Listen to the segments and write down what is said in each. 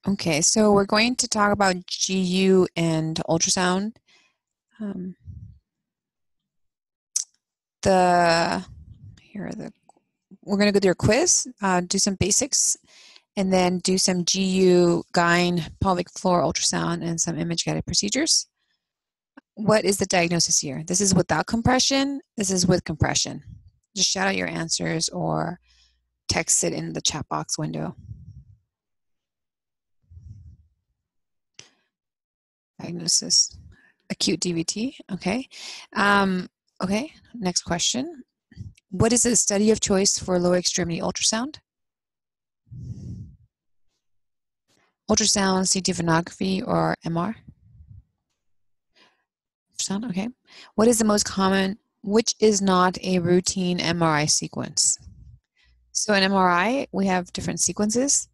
Okay, so we're going to talk about GU and ultrasound. Um, the here are the we're going to go through a quiz, do some basics, and then do some GU, gyne, pelvic floor ultrasound, and some image-guided procedures. What is the diagnosis here? This is without compression. This is with compression. Just shout out your answers or text it in the chat box window. Diagnosis. Acute DVT. Okay. Okay. Next question. What is the study of choice for lower extremity ultrasound? Ultrasound, CT sonography, or MR? Ultrasound, okay. What is the most common, which is not a routine MRI sequence? So in MRI, we have different sequences.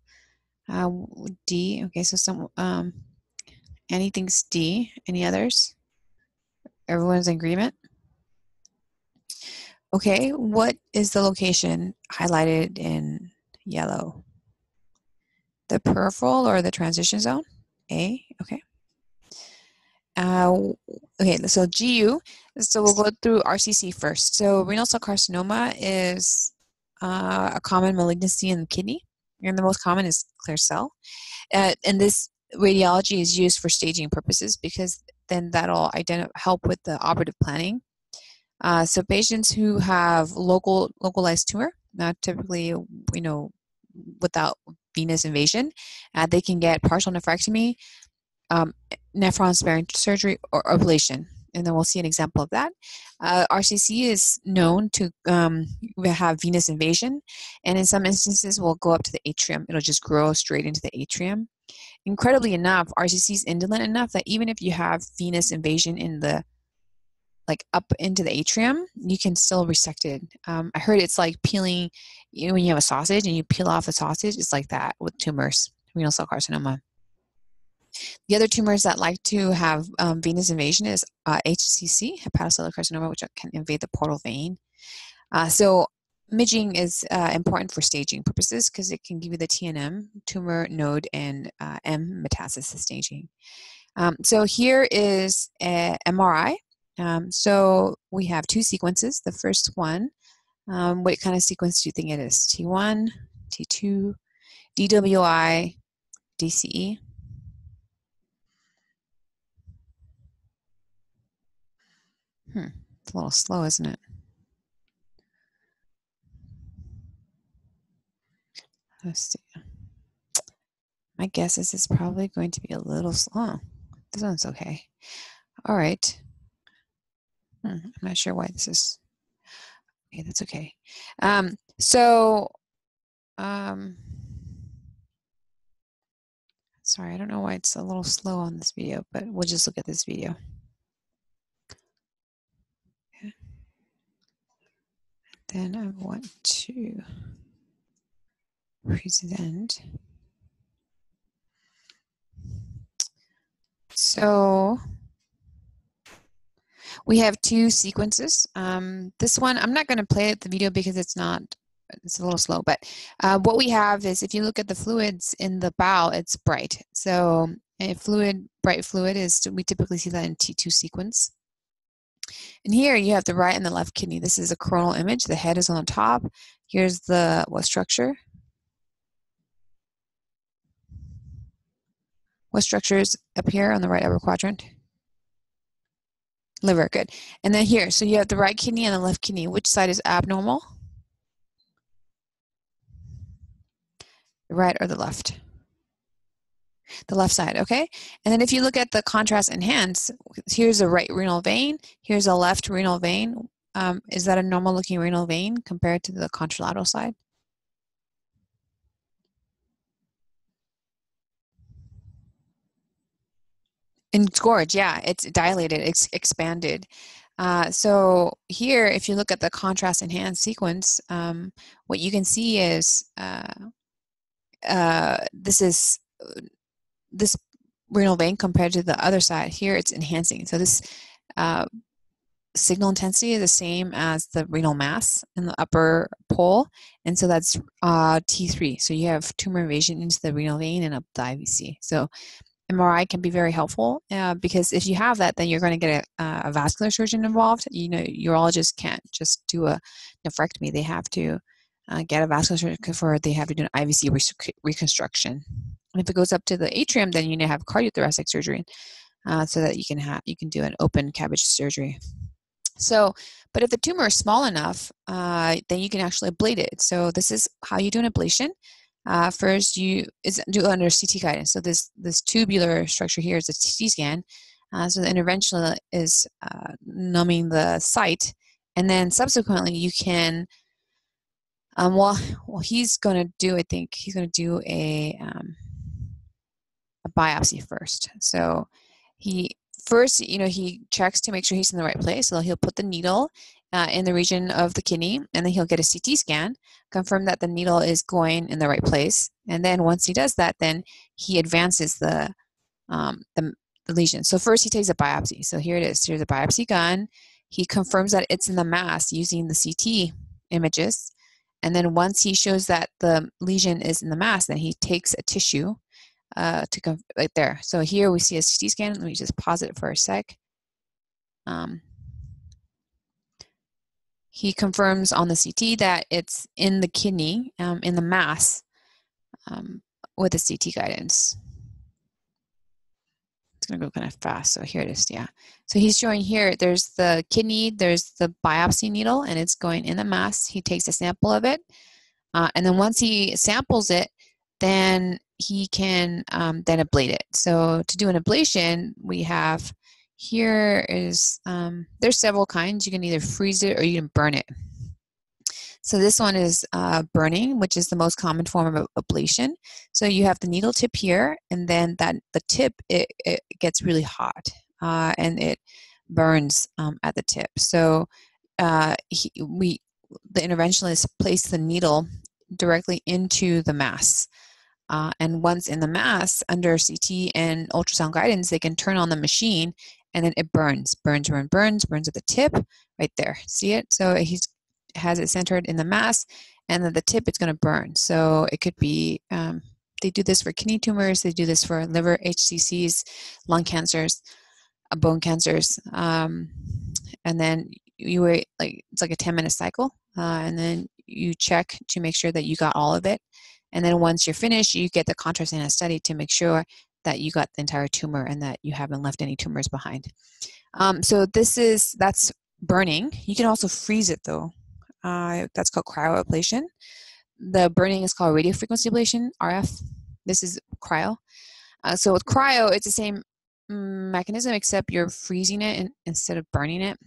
D, okay, so anything's D. Any others? Everyone's in agreement? Okay, what is the location highlighted in yellow? The peripheral or the transition zone? A, okay. Okay, so GU, so we'll go through RCC first. So renal cell carcinoma is a common malignancy in the kidney, and the most common is clear cell. And this radiology is used for staging purposes because then that'll help with the operative planning. So patients who have localized tumor, not typically, without venous invasion, they can get partial nephrectomy, nephron-sparing surgery, or ablation. And then we'll see an example of that. RCC is known to have venous invasion, and in some instances will go up to the atrium. It'll just grow straight into the atrium. Incredibly enough, RCC is indolent enough that even if you have venous invasion in the up into the atrium, you can still resect it. I heard it's like peeling, when you have a sausage and you peel off the sausage, it's like that with tumors, renal cell carcinoma. The other tumors that like to have venous invasion is HCC, hepatocellular carcinoma, which can invade the portal vein. So imaging is important for staging purposes because it can give you the TNM, tumor node, and M, metastasis staging. So here is a MRI. So we have two sequences. The first one, what kind of sequence do you think it is? T1, T2, DWI, DCE? It's a little slow, isn't it? Let's see. My guess is it's probably going to be a little slow. This one's okay. All right. I'm not sure why this is. Okay, that's okay. Sorry, I don't know why it's a little slow on this video, but we'll just look at this video. Okay. Then I want to present. So we have two sequences. This one, I'm not going to play the video because it's a little slow, but what we have is if you look at the fluids in the bowel, it's bright. So bright fluid we typically see that in T2 sequence. And here you have the right and the left kidney. This is a coronal image. The head is on the top. Here's what structure? What structures appear on the right upper quadrant? Liver, good. And then here, so you have the right kidney and the left kidney. Which side is abnormal? The right or the left? The left side, okay? And then if you look at the contrast enhanced, here's a right renal vein, here's a left renal vein. Is that a normal looking renal vein compared to the contralateral side? Engorged, yeah, it's dilated, it's expanded. So here, if you look at the contrast enhanced sequence, what you can see is this renal vein compared to the other side. Here, it's enhancing. So this signal intensity is the same as the renal mass in the upper pole, and so that's T3. So you have tumor invasion into the renal vein and up the IVC. So MRI can be very helpful because if you have that, then you're going to get a vascular surgeon involved. You know, urologists can't just do a nephrectomy; they have to get a vascular surgeon for they have to do an IVC reconstruction. And if it goes up to the atrium, then you need to have cardiothoracic surgery so that you can do an open CABG surgery. So, but if the tumor is small enough, then you can actually ablate it. So this is how you do an ablation. First, you do under CT guidance. So this tubular structure here is a CT scan. So the intervention is numbing the site, and then subsequently you can. Well, he's going to do. I think he's going to do a biopsy first. So he first, he checks to make sure he's in the right place. So he'll put the needle in the region of the kidney, and then he'll get a CT scan, confirm that the needle is going in the right place. And then once he does that, then he advances the lesion. So first he takes a biopsy. So here it is. Here's a biopsy gun. He confirms that it's in the mass using the CT images. And then once he shows that the lesion is in the mass, then he takes a tissue to come right there. So here we see a CT scan. Let me just pause it for a sec. He confirms on the CT that it's in the kidney, in the mass, with the CT guidance. It's going to go kind of fast. So here it is. Yeah. So he's showing here, there's the kidney, there's the biopsy needle, and it's going in the mass. He takes a sample of it. And then once he samples it, then he can then ablate it. So to do an ablation, we have here is, there's several kinds. You can either freeze it or you can burn it. So this one is burning, which is the most common form of ablation. So you have the needle tip here, and then the tip, it gets really hot and it burns at the tip. So the interventionalists place the needle directly into the mass. And once in the mass, under CT and ultrasound guidance, they can turn on the machine, and then it burns at the tip right there. See it? So he has it centered in the mass, and then the tip, it's going to burn. So it could be, they do this for kidney tumors, they do this for liver HCCs, lung cancers, bone cancers. And then you wait, it's like a 10-minute cycle, and then you check to make sure that you got all of it. And then once you're finished, you get the contrast in a study to make sure that you got the entire tumor and that you haven't left any tumors behind. So that's burning. You can also freeze it though. That's called cryoablation. The burning is called radiofrequency ablation, RF. This is cryo. So with cryo, it's the same mechanism, except you're freezing it instead of burning it.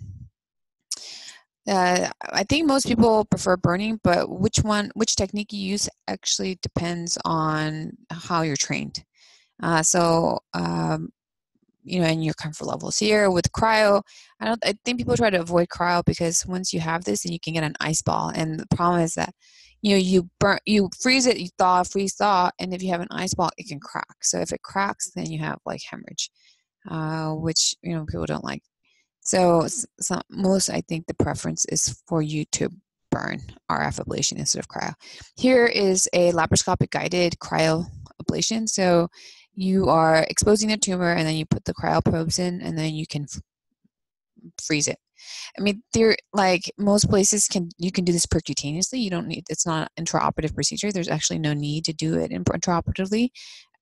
I think most people prefer burning, but which technique you use actually depends on how you're trained. And your comfort levels. Here with cryo, I think people try to avoid cryo because once you have this, then you can get an ice ball. And the problem is that, you freeze it, you thaw, freeze, thaw, and if you have an ice ball, it can crack. So if it cracks, then you have like hemorrhage, which people don't like. So I think the preference is for you to burn RF ablation instead of cryo. Here is a laparoscopic guided cryo ablation. So you are exposing the tumor, and then you put the cryo probes in, and then you can freeze it. I mean, most places you can do this percutaneously. You don't need, it's not an intraoperative procedure. There's actually no need to do it intraoperatively.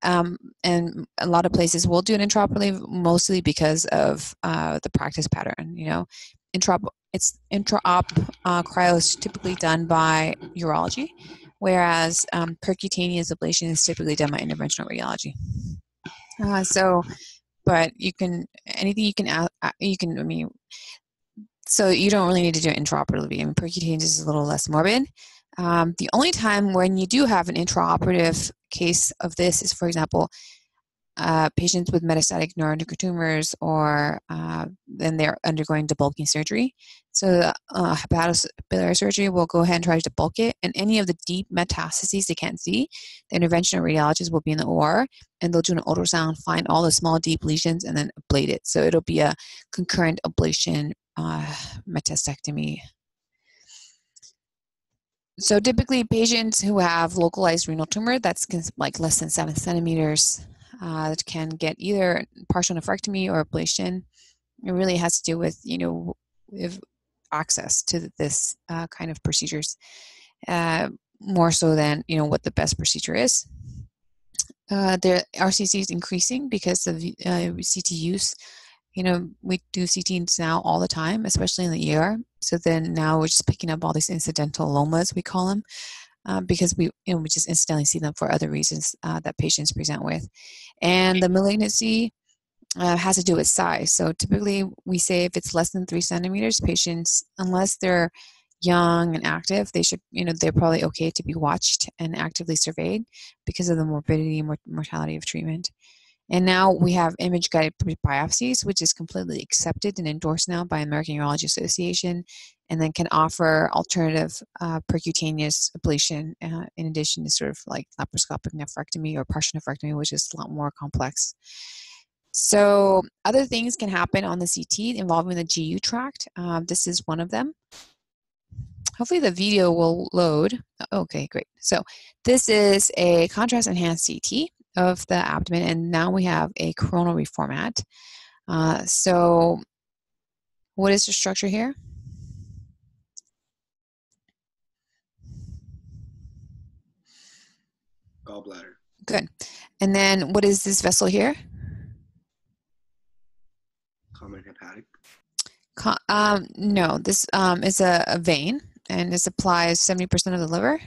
And a lot of places will do it intraoperatively, mostly because of the practice pattern. Intra-op cryo is typically done by urology, whereas percutaneous ablation is typically done by interventional radiology. But so you don't really need to do it intraoperatively. I mean, percutaneous is a little less morbid. The only time when you do have an intraoperative case of this is, for example, patients with metastatic neuroendocrine tumors, or then they're undergoing debulking surgery. So hepatobiliary surgery will go ahead and try to debulk it, and any of the deep metastases they can't see, the interventional radiologist will be in the OR, and they'll do an ultrasound, find all the small deep lesions, and then ablate it. So it'll be a concurrent ablation metastectomy. So typically patients who have localized renal tumor that's like less than 7 centimeters can get either partial nephrectomy or ablation. It really has to do with, if access to this kind of procedures, more so than, what the best procedure is. The RCC is increasing because of CT use. We do CTs now all the time, especially in the ER. So then now we're just picking up all these incidental lomas, we call them, because we just incidentally see them for other reasons that patients present with. And the malignancy has to do with size. So typically we say if it's less than 3 centimeters, patients, unless they're young and active, they should, they're probably okay to be watched and actively surveyed because of the morbidity and mortality of treatment. And now we have image-guided biopsies, which is completely accepted and endorsed now by American Urology Association, and then can offer alternative percutaneous ablation in addition to sort of like laparoscopic nephrectomy or partial nephrectomy, which is a lot more complex. So other things can happen on the CT involving the GU tract. This is one of them. Hopefully the video will load. Okay, great. So this is a contrast-enhanced CT of the abdomen, and now we have a coronal reformat. So what is the structure here? Gallbladder. Good. And then what is this vessel here? Common hepatic. No, this is a vein, and this applies 70% of the liver.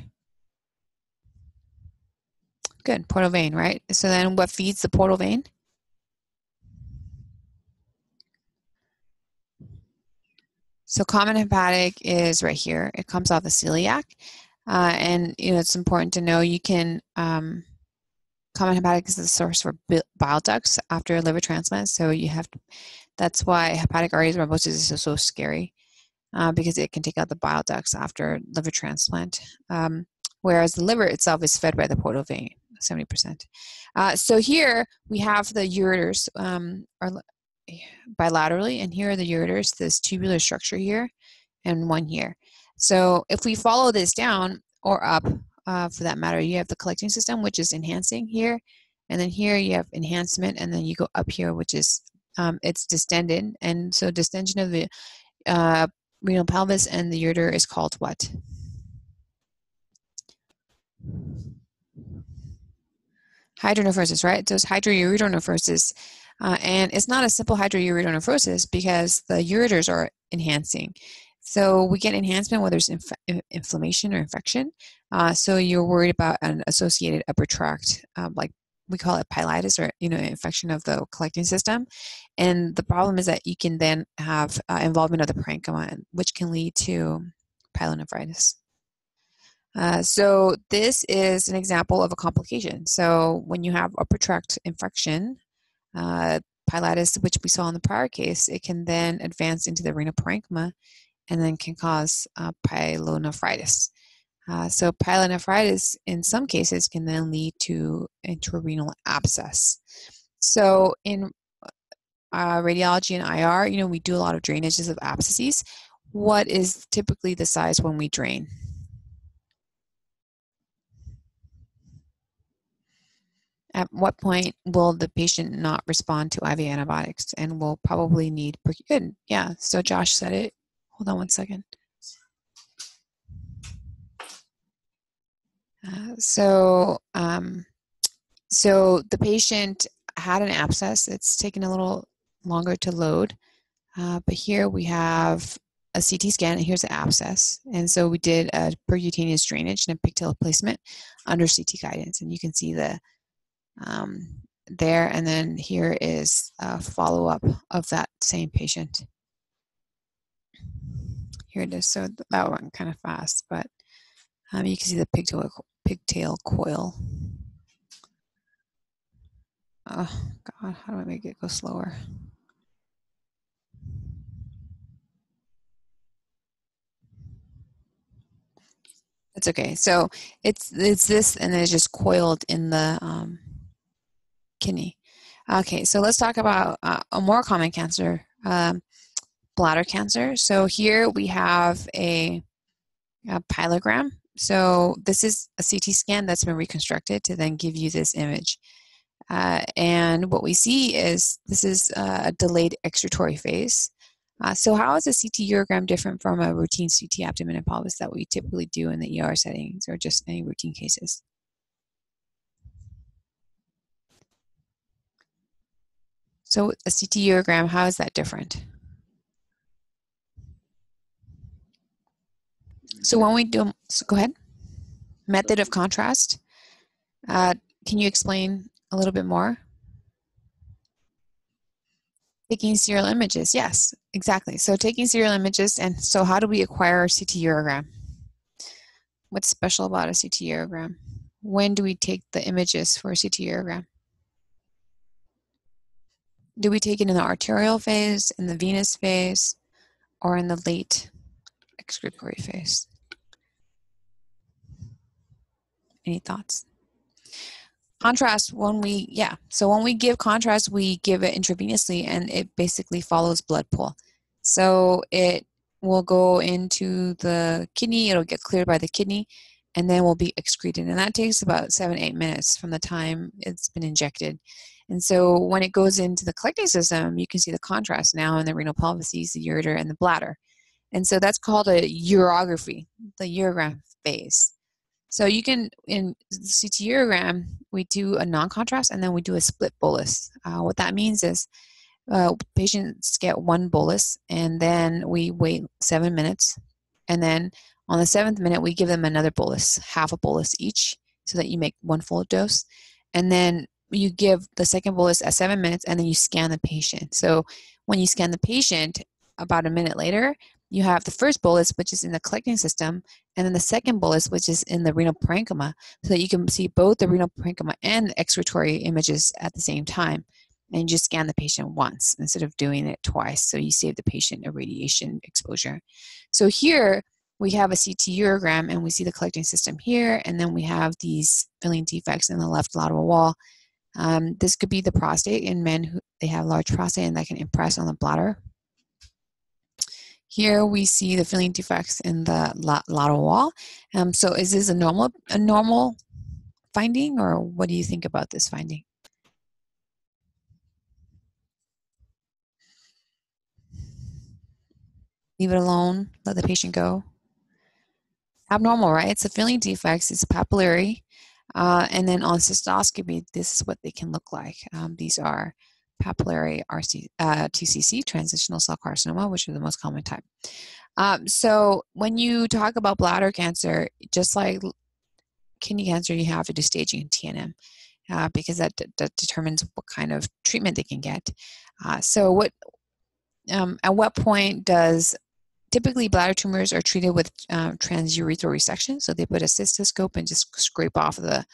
Good, portal vein, right? So then what feeds the portal vein? So common hepatic is right here. It comes off the celiac. And, it's important to know you can, common hepatic is the source for bile ducts after liver transplant. So that's why hepatic artery thrombosis is so scary, because it can take out the bile ducts after liver transplant. Whereas the liver itself is fed by the portal vein, 70%. So here we have the ureters bilaterally, and here are the ureters, this tubular structure here, and one here. So if we follow this down or up, for that matter, you have the collecting system, which is enhancing here, and then here you have enhancement, and then you go up here, which is it's distended, and so distension of the renal pelvis and the ureter is called what? Hydronephrosis, right? So it's hydroureteronephrosis. And it's not a simple hydroureteronephrosis because the ureters are enhancing. So we get enhancement whether there's inflammation or infection. So you're worried about an associated upper tract, like we call it pielitis, or infection of the collecting system. And the problem is that you can then have involvement of the parenchyma, which can lead to pyelonephritis. So this is an example of a complication. So when you have upper tract infection, pielitis, which we saw in the prior case, it can then advance into the renal parenchyma and then can cause pyelonephritis. So pyelonephritis in some cases can then lead to intrarenal abscess. So in radiology and IR, we do a lot of drainages of abscesses. What is typically the size when we drain? At what point will the patient not respond to IV antibiotics and will probably need good? Yeah, so Josh said it. Hold on one second. So the patient had an abscess. It's taken a little longer to load, but here we have a CT scan, and here's the abscess. And so we did a percutaneous drainage and a pigtail placement under CT guidance, and you can see the there, and then here is a follow-up of that same patient. Here it is. So that went kind of fast, but you can see the pigtail coil. Oh God, how do I make it go slower? It's okay. So it's this, and then it's just coiled in the kidney. Okay, so let's talk about a more common cancer, bladder cancer. So here we have a pilogram. So this is a CT scan that's been reconstructed to then give you this image. And what we see is this is a delayed excretory phase. So how is a CT urogram different from a routine CT abdomen and pelvis that we typically do in the ER settings or just any routine cases? So a CT urogram, how is that different? So when we do, so go ahead. Method of contrast. Can you explain a little bit more? Taking serial images, yes, exactly. So taking serial images, and so how do we acquire a CT urogram? What's special about a CT urogram? When do we take the images for a CT urogram? Do we take it in the arterial phase, in the venous phase, or in the late excretory phase? Any thoughts? Contrast, when we give contrast, we give it intravenously, and it basically follows blood pool. So it will go into the kidney, it'll get cleared by the kidney, and then will be excreted. And that takes about 7-8 minutes from the time it's been injected. And so when it goes into the collecting system, you can see the contrast now in the renal pelvises, the ureter, and the bladder. And so that's called a urography, the urogram phase. So you can, in CT urogram, we do a non-contrast and then we do a split bolus. What that means is patients get one bolus and then we wait 7 minutes. And then on the 7th minute, we give them another bolus, half a bolus each, so that you make one full dose. And then you give the second bolus at 7 minutes and then you scan the patient. So when you scan the patient, about a minute later, you have the first bolus, which is in the collecting system, and then the second bolus, which is in the renal parenchyma, so that you can see both the renal parenchyma and the excretory images at the same time. And you just scan the patient once instead of doing it twice, so you save the patient a radiation exposure. So here we have a CT urogram, and we see the collecting system here, and then we have these filling defects in the left lateral wall. This could be the prostate in men who they have large prostate, and that can impress on the bladder. Here we see the filling defects in the lateral wall. So is this a normal finding, or what do you think about this finding? Leave it alone, let the patient go. Abnormal, right? It's a filling defects, it's papillary. And then on cystoscopy, this is what they can look like. These are papillary TCC, transitional cell carcinoma, which are the most common type. So when you talk about bladder cancer, just like kidney cancer, you have to do staging in TNM because that determines what kind of treatment they can get. So at what point does typically bladder tumors are treated with transurethral resection? So they put a cystoscope and just scrape off the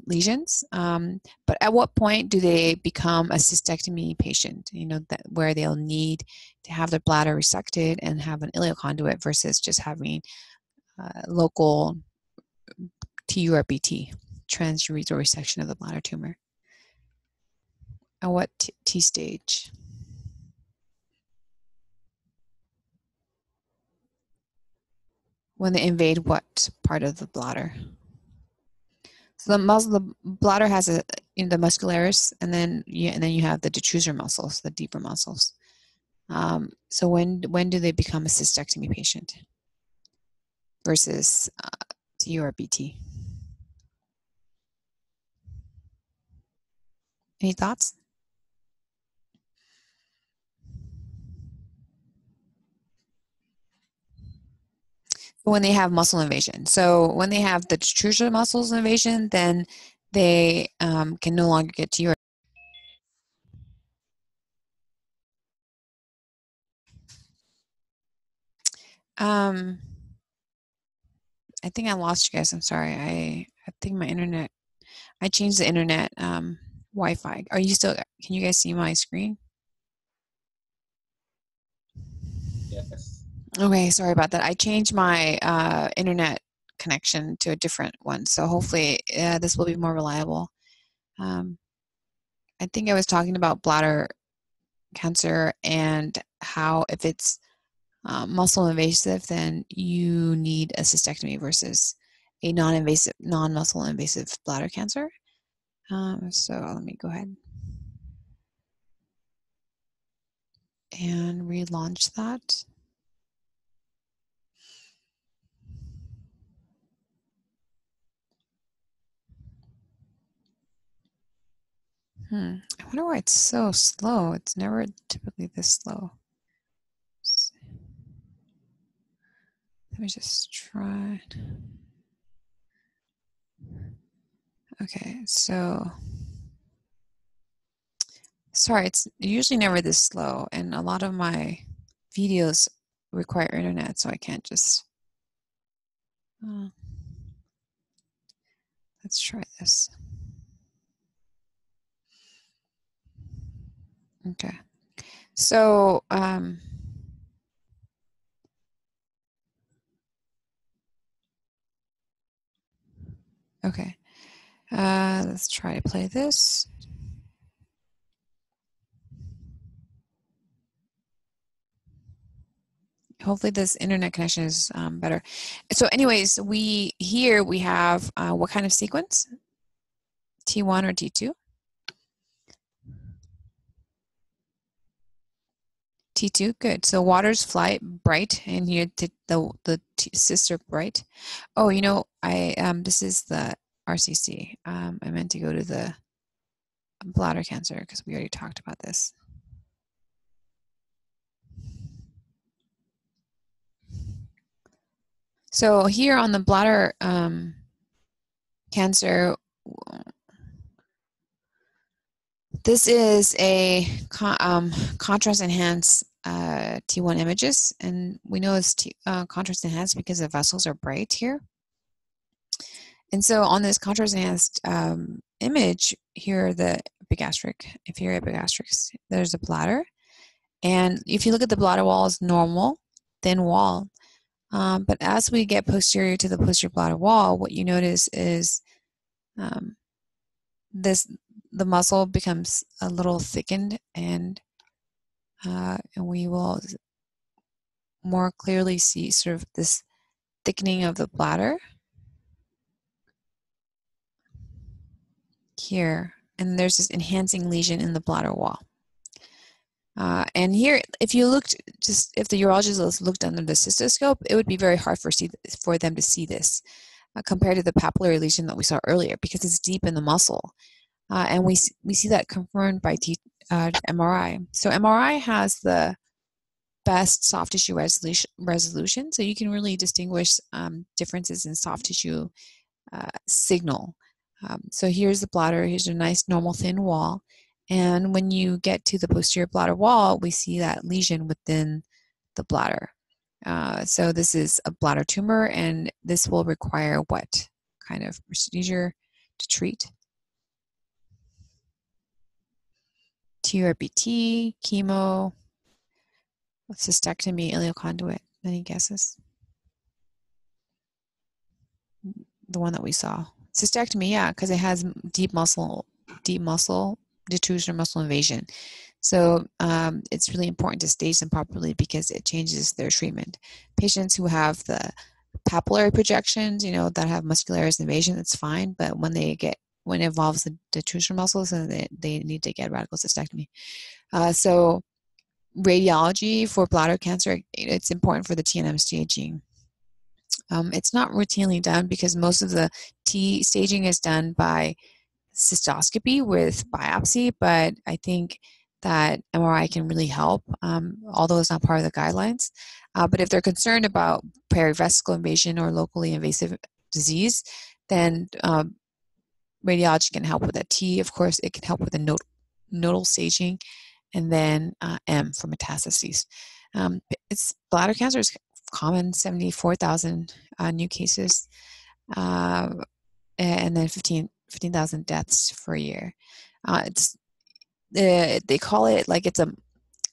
lesions. But at what point do they become a cystectomy patient? You know, where they'll need to have their bladder resected and have an ileoconduit versus just having local TURBT, transurethral resection of the bladder tumor. At what T stage? When they invade what part of the bladder? So the bladder has the muscularis, and then you have the detrusor muscles, the deeper muscles. So when do they become a cystectomy patient versus TURBT? Any thoughts? When they have muscle invasion. So when they have the detrusor muscles invasion, then they can no longer get to your. I think I lost you guys. I'm sorry. I think my internet. I changed the internet Wi-Fi. Are you still? Can you guys see my screen? Yes. Okay, sorry about that. I changed my internet connection to a different one, so hopefully this will be more reliable. I think I was talking about bladder cancer and how, if it's muscle invasive, then you need a cystectomy versus a non-invasive, non-muscle invasive bladder cancer. So let me go ahead and relaunch that. I wonder why it's so slow. It's never typically this slow. Let me just try. Okay, so sorry, it's usually never this slow, and a lot of my videos require internet, so I can't just. Let's try this. Okay, so okay, let's try to play this. Hopefully this internet connection is better. So anyways, we have what kind of sequence? T1 or T2? T2, good. So waters fly bright, and here the cysts are bright. Oh, you know, this is the RCC. I meant to go to the bladder cancer because we already talked about this. So here on the bladder cancer, this is a contrast enhanced T1 images, and we know it's contrast enhanced because the vessels are bright here. And so on this contrast enhanced image, here are the epigastric, inferior epigastrics. There's a bladder, and if you look at the bladder wall, it's normal, thin wall. But as we get posterior to the posterior bladder wall, what you notice is the muscle becomes a little thickened, and we will more clearly see sort of this thickening of the bladder here, and there's this enhancing lesion in the bladder wall. And here, if you looked, if the urologist looked under the cystoscope, it would be very hard for them to see this compared to the papillary lesion that we saw earlier, because it's deep in the muscle. And we see that confirmed by MRI. So MRI has the best soft tissue resolution, so you can really distinguish differences in soft tissue signal. So here's the bladder, here's a nice normal thin wall, and when you get to the posterior bladder wall, we see that lesion within the bladder. So this is a bladder tumor, and this will require what kind of procedure to treat? TURBT, chemo, cystectomy, ileal conduit. Any guesses? The one that we saw. Cystectomy, yeah, because it has deep muscle detusion or muscle invasion. So it's really important to stage them properly because it changes their treatment. Patients who have the papillary projections, that have muscularis invasion, it's fine. But when it involves the detusion muscles, then they need to get radical cystectomy. So radiology for bladder cancer, it's important for the TNM staging. It's not routinely done because most of the T staging is done by cystoscopy with biopsy, but I think that MRI can really help, although it's not part of the guidelines. But if they're concerned about perivesical invasion or locally invasive disease, then radiology can help with that. T, of course, it can help with the nodal staging, and then M for metastases. It's bladder cancer is common, 74,000 new cases, and then 15,000 deaths per year. They call it like it's a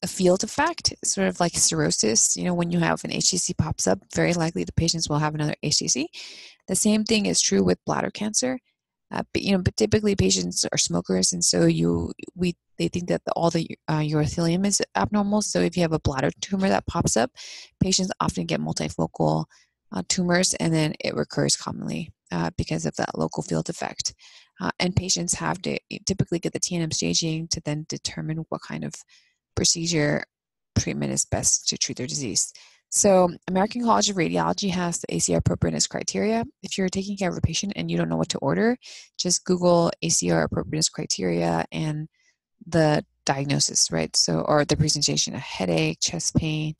field effect, sort of like cirrhosis. When you have an HCC pops up, very likely the patients will have another HCC. The same thing is true with bladder cancer. But typically patients are smokers, and so they think that all the urothelium is abnormal. So if you have a bladder tumor that pops up, patients often get multifocal tumors, and then it recurs commonly because of that local field effect. And patients have to typically get the TNM staging to then determine what kind of procedure treatment is best to treat their disease. So American College of Radiology has the ACR appropriateness criteria. If you're taking care of a patient and you don't know what to order, just Google ACR appropriateness criteria and the diagnosis, right? So, or the presentation, a headache, chest pain,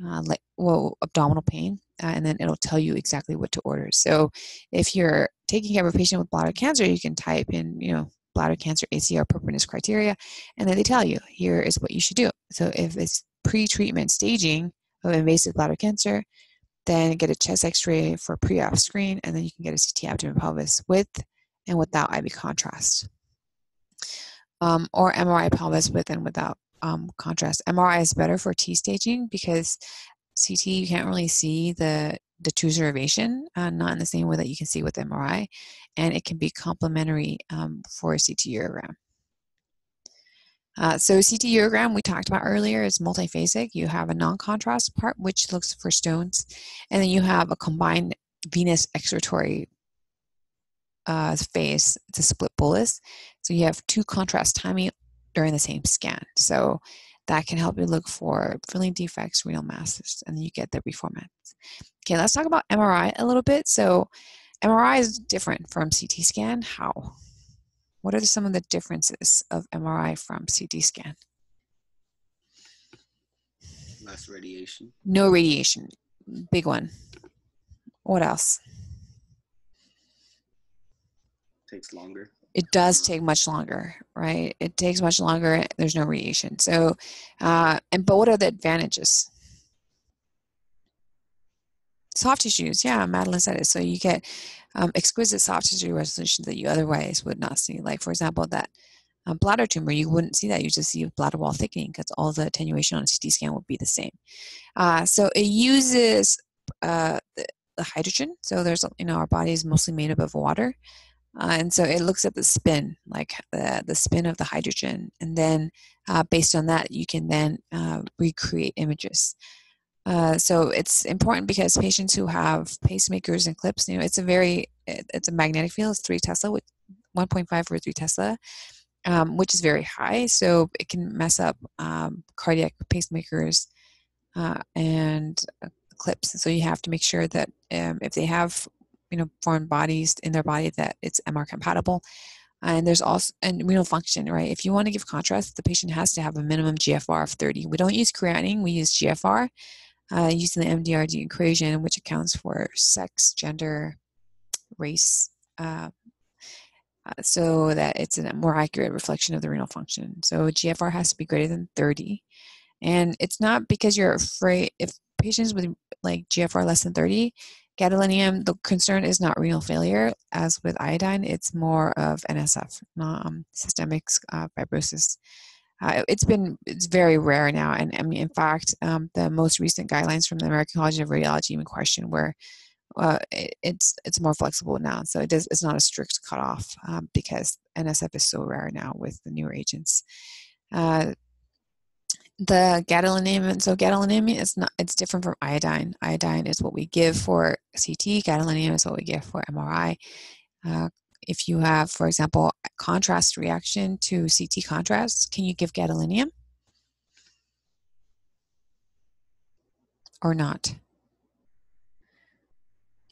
abdominal pain, and then it'll tell you exactly what to order. So if you're taking care of a patient with bladder cancer, you can type in, bladder cancer ACR appropriateness criteria, and then they tell you, here is what you should do. So if it's pre-treatment staging of invasive bladder cancer, then get a chest x-ray for pre-op screen, and then you can get a CT abdomen pelvis with and without IV contrast. Or MRI pelvis with and without contrast. MRI is better for T staging because CT, you can't really see the TUS derivation, not in the same way that you can see with MRI, and it can be complementary for a CT urogram. So CT urogram, we talked about earlier, is multiphasic. You have a non-contrast part, which looks for stones, and then you have a combined venous excretory phase. It's a split bolus. So you have two contrast timing during the same scan. So that can help you look for filling defects, renal masses, and then you get the reformats. Okay, let's talk about MRI a little bit. So MRI is different from CT scan. How? What are some of the differences of MRI from CT scan? Less radiation. No radiation. Big one. What else? Takes longer. It does take much longer, right? It takes much longer. There's no radiation. So, but what are the advantages? Soft tissues, yeah, Madeline said it. So you get exquisite soft tissue resolution that you otherwise would not see. Like, for example, that bladder tumor, you wouldn't see that. You just see bladder wall thickening because all the attenuation on a CT scan would be the same. So it uses the hydrogen. So there's, our body is mostly made up of water. And so it looks at the spin, like the spin of the hydrogen. And then based on that, you can then recreate images. So it's important because patients who have pacemakers and clips, it's a magnetic field. It's 3 Tesla, with 1.5 or 3 Tesla, which is very high. So it can mess up cardiac pacemakers and clips. So you have to make sure that if they have foreign bodies in their body, that it's MR compatible. And there's also renal function, right? If you want to give contrast, the patient has to have a minimum GFR of 30. We don't use creatinine, we use GFR using the MDRD equation, which accounts for sex, gender, race, so that it's a more accurate reflection of the renal function. So GFR has to be greater than 30. And it's not because you're afraid. If patients with like GFR less than 30, gadolinium, the concern is not renal failure, as with iodine, it's more of NSF, systemic fibrosis. It's very rare now, and I mean, in fact, the most recent guidelines from the American College of Radiology even question where it's more flexible now, so it's not a strict cutoff because NSF is so rare now with the newer agents. The gadolinium, so gadolinium it's different from iodine. Iodine is what we give for CT. Gadolinium is what we give for MRI. If you have, for example, a contrast reaction to CT contrast, can you give gadolinium or not?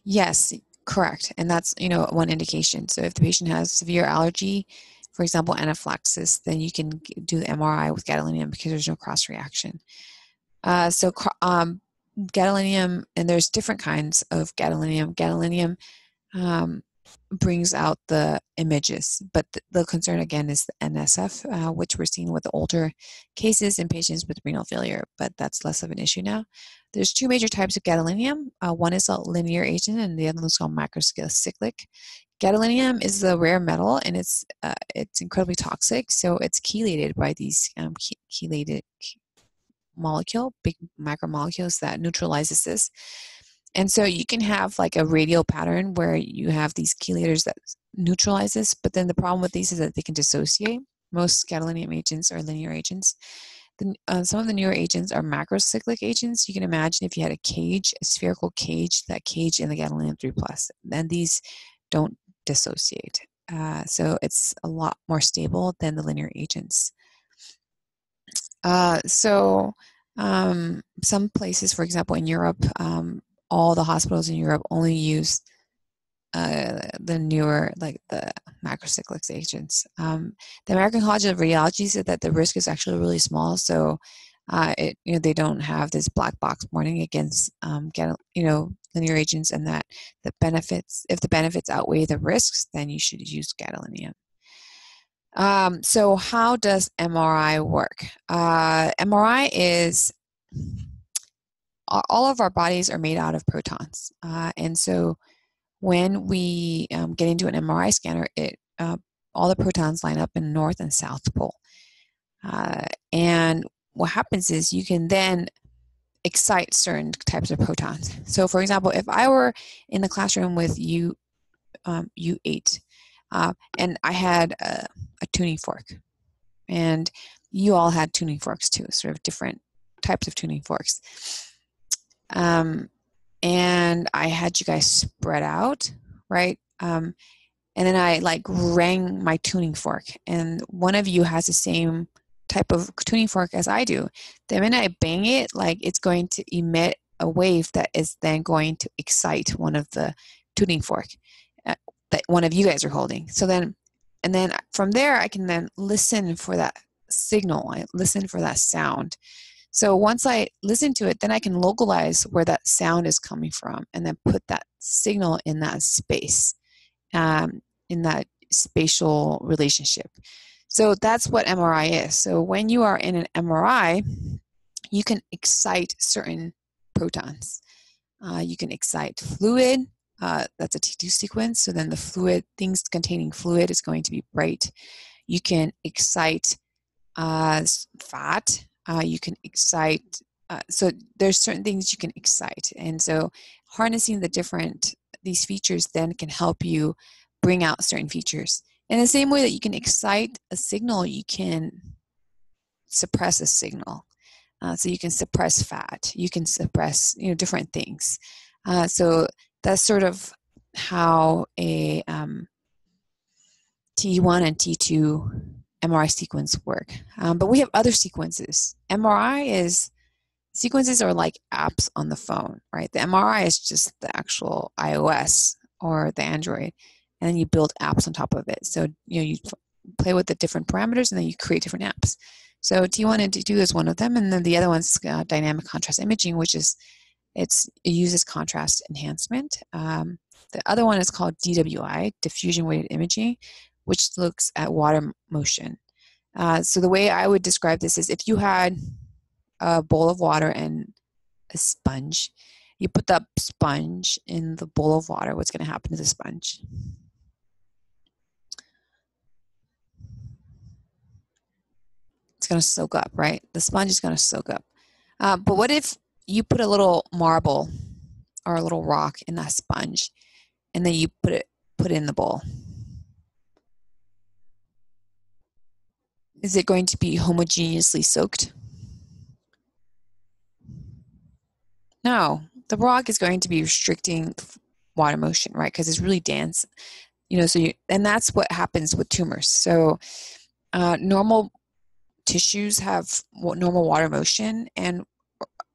Yes, correct. And that's, one indication. So if the patient has severe allergy, for example, anaphylaxis, then you can do the MRI with gadolinium because there's no cross reaction. Gadolinium, and there's different kinds of gadolinium. Gadolinium brings out the images, but the concern again is the NSF, which we're seeing with the older cases in patients with renal failure, but that's less of an issue now. There's 2 major types of gadolinium. One is a linear agent, and the other one is called macrocyclic. Gadolinium is a rare metal, and it's incredibly toxic. So it's chelated by these chelated molecule, big macromolecules that neutralizes this. And so you can have like a radial pattern where you have these chelators neutralize this, but then the problem with these is that they can dissociate. Most gadolinium agents are linear agents. Some of the newer agents are macrocyclic agents. You can imagine if you had a cage, a spherical cage, that cage in the gadolinium 3+, then these don't dissociate. So it's a lot more stable than the linear agents. Some places, for example, in Europe, all the hospitals in Europe only use the newer, like the macrocyclic agents. The American College of Radiology said that the risk is actually really small, so they don't have this black box warning against linear agents, and that the benefits, if the benefits outweigh the risks, then you should use gadolinium. So how does MRI work? MRI is, all of our bodies are made out of protons. And so when we get into an MRI scanner, all the protons line up in north and south pole. And what happens is you can then excite certain types of protons. So for example, if I were in the classroom with you, U8, and I had a tuning fork, and you all had tuning forks too, sort of different types of tuning forks. And I had you guys spread out, right? And then I like rang my tuning fork, and one of you has the same type of tuning fork as I do. The minute I bang it, like it's going to emit a wave that is then going to excite one of the tuning fork that one of you guys are holding. So then, and then from there, I can then listen for that signal. I listen for that sound. So once I listen to it, then I can localize where that sound is coming from, and then put that signal in that space, in that spatial relationship. So that's what MRI is. So when you are in an MRI, you can excite certain protons. You can excite fluid. That's a T2 sequence. So then the fluid, things containing fluid is going to be bright. You can excite fat. You can excite, so there's certain things you can excite. And so harnessing these features then can help you bring out certain features. In the same way that you can excite a signal, you can suppress a signal. So you can suppress fat, you can suppress, different things. So that's sort of how a T1 and T2 MRI sequence work. But we have other sequences. Sequences are like apps on the phone, right? The MRI is just the actual iOS or the Android, and then you build apps on top of it. So, you play with the different parameters, and then you create different apps. So T1 and T2 is one of them, and then the other one's dynamic contrast imaging, which is, it uses contrast enhancement. The other one is called DWI, diffusion weighted imaging, which looks at water motion. So the way I would describe this is, if you had a bowl of water and a sponge, you put that sponge in the bowl of water, what's going to happen to the sponge? It's going to soak up, right? The sponge is going to soak up. But what if you put a little marble or a little rock in that sponge, and then you put it in the bowl? Is it going to be homogeneously soaked? No, the rock is going to be restricting water motion, right? Because it's really dense, and that's what happens with tumors. So normal tissues have normal water motion, and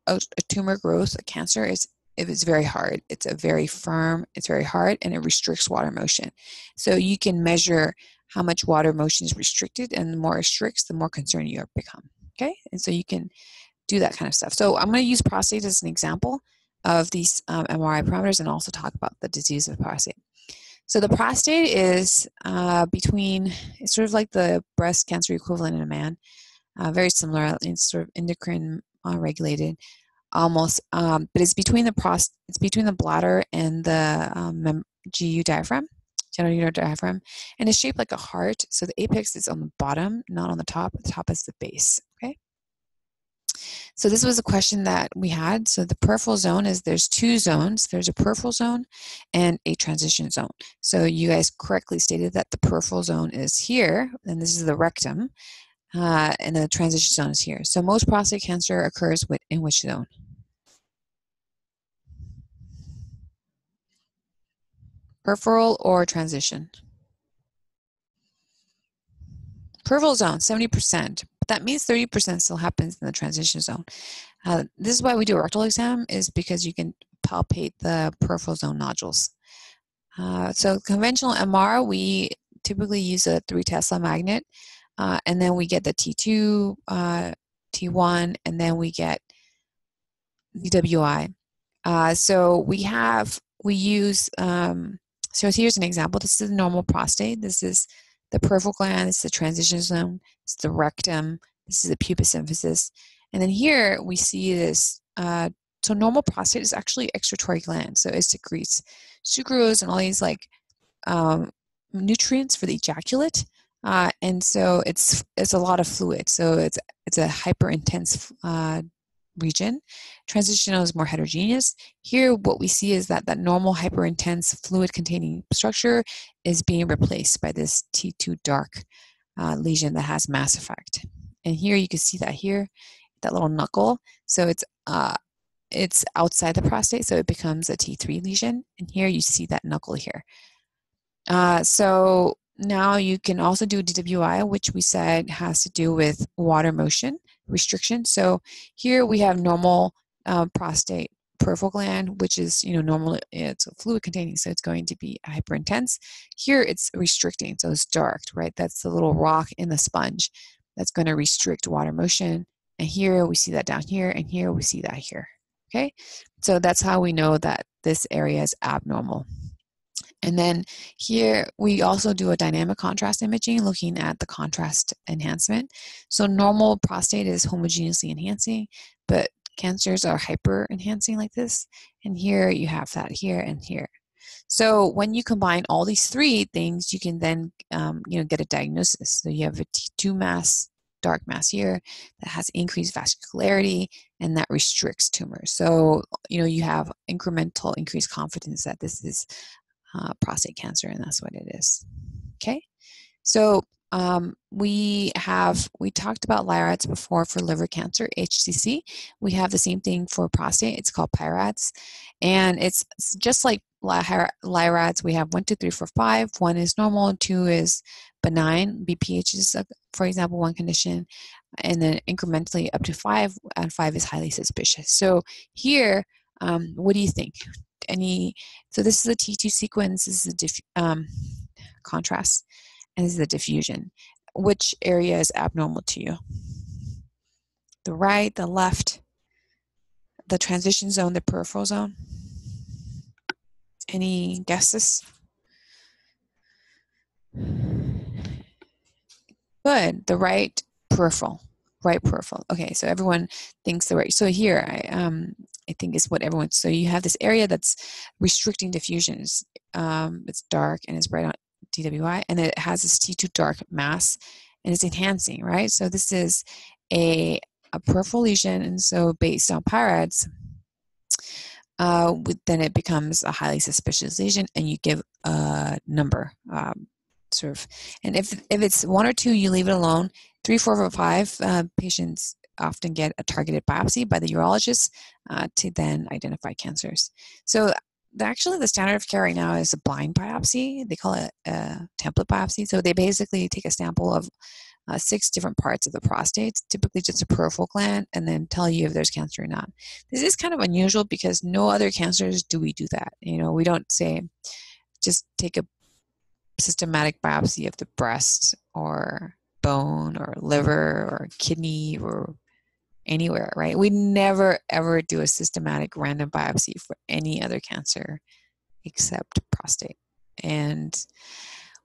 a tumor growth, a cancer, it's very hard. It's very firm, it's very hard, and it restricts water motion. So you can measure how much water motion is restricted, and the more it restricts, the more concerned you become, okay? And so you can do that kind of stuff. So I'm going to use prostate as an example of these MRI parameters, and also talk about the disease of prostate. So the prostate is it's sort of like the breast cancer equivalent in a man, very similar. It's sort of endocrine regulated, almost, but it's between the bladder and the GU diaphragm, general urinary diaphragm, and it's shaped like a heart. So the apex is on the bottom, not on the top. The top is the base. Okay. So this was a question that we had. So the peripheral zone is there's two zones. There's a peripheral zone and a transition zone. So you guys correctly stated that the peripheral zone is here, and this is the rectum, and the transition zone is here. So most prostate cancer occurs in which zone? Peripheral or transition? Peripheral zone, 70%. But that means 30% still happens in the transition zone. This is why we do a rectal exam, is because you can palpate the peripheral zone nodules. So conventional MR, we typically use a 3 Tesla magnet, and then we get the T2, T1, and then we get DWI. So we use, so here's an example. This is the normal prostate. This is the peripheral gland. This is the transition zone. This is the rectum. This is the pubis symphysis. And then here we see this, so normal prostate is actually excretory gland. So it secretes sucrose and all these like nutrients for the ejaculate. And so it's a lot of fluid. So it's a hyper intense region. Transitional is more heterogeneous. Here, what we see is that normal hyperintense fluid-containing structure is being replaced by this T2 dark lesion that has mass effect. And here you can see that here, that little knuckle. So it's outside the prostate, so it becomes a T3 lesion. And here you see that knuckle here. So now you can also do DWI, which we said has to do with water motion restriction. So here we have normal prostate peripheral gland, which is, normal, it's fluid containing, so it's going to be hyperintense. Here it's restricting, so it's dark, right? That's the little rock in the sponge that's going to restrict water motion. And here we see that down here, and here we see that here. Okay, so that's how we know that this area is abnormal. And then here we also do a dynamic contrast imaging looking at the contrast enhancement. So normal prostate is homogeneously enhancing, but cancers are hyper enhancing like this. And here you have that here and here. So when you combine all these three things, you can then get a diagnosis. So you have a T2 mass, dark mass here that has increased vascularity and that restricts tumors. So you have incremental increased confidence that this is prostate cancer, and that's what it is. Okay, so we talked about LIRADS before for liver cancer, HCC. We have the same thing for prostate. It's called PIRADS, and it's just like LIRADS. We have 1, 2, 3, 4, 5. 1 is normal, and 2 is benign. BPH is, for example, one condition, and then incrementally up to 5, and 5 is highly suspicious. So here, what do you think? So this is the T2 sequence, this is the contrast, and this is the diffusion. Which area is abnormal to you? The right, the left, the transition zone, the peripheral zone? Any guesses? Good, the right peripheral. Right peripheral. Okay, so everyone thinks the right. So here, I think is what everyone. So you have this area that's restricting diffusion. It's dark and it's right on DWI, and it has this T2 dark mass, and it's enhancing, right? So this is a peripheral lesion, and so based on PIRADS, then it becomes a highly suspicious lesion, and you give a number. And if it's 1 or 2, you leave it alone. 3, 4, or 5 patients often get a targeted biopsy by the urologist to then identify cancers. So actually the standard of care right now is a blind biopsy. They call it a template biopsy. So they basically take a sample of 6 different parts of the prostate, typically just a peripheral gland, and then tell you if there's cancer or not. This is kind of unusual because no other cancers do we do that. We don't say just take a systematic biopsy of the breast or bone or liver or kidney or anywhere, right? We never ever do a systematic random biopsy for any other cancer except prostate. And